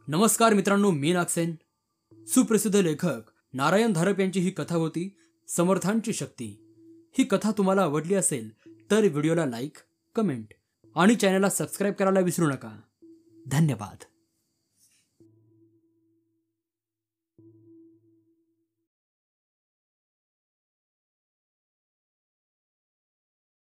नमस्कार मित्रांनो, मी नागसेन. सुप्रसिद्ध लेखक नारायण धारप यांची ही कथा होती, समर्थांची शक्ती. ही कथा तुम्हाला आवडली असेल तर व्हिडिओला लाईक, कमेंट आणि चॅनलला सबस्क्राईब करायला विसरू नका. धन्यवाद.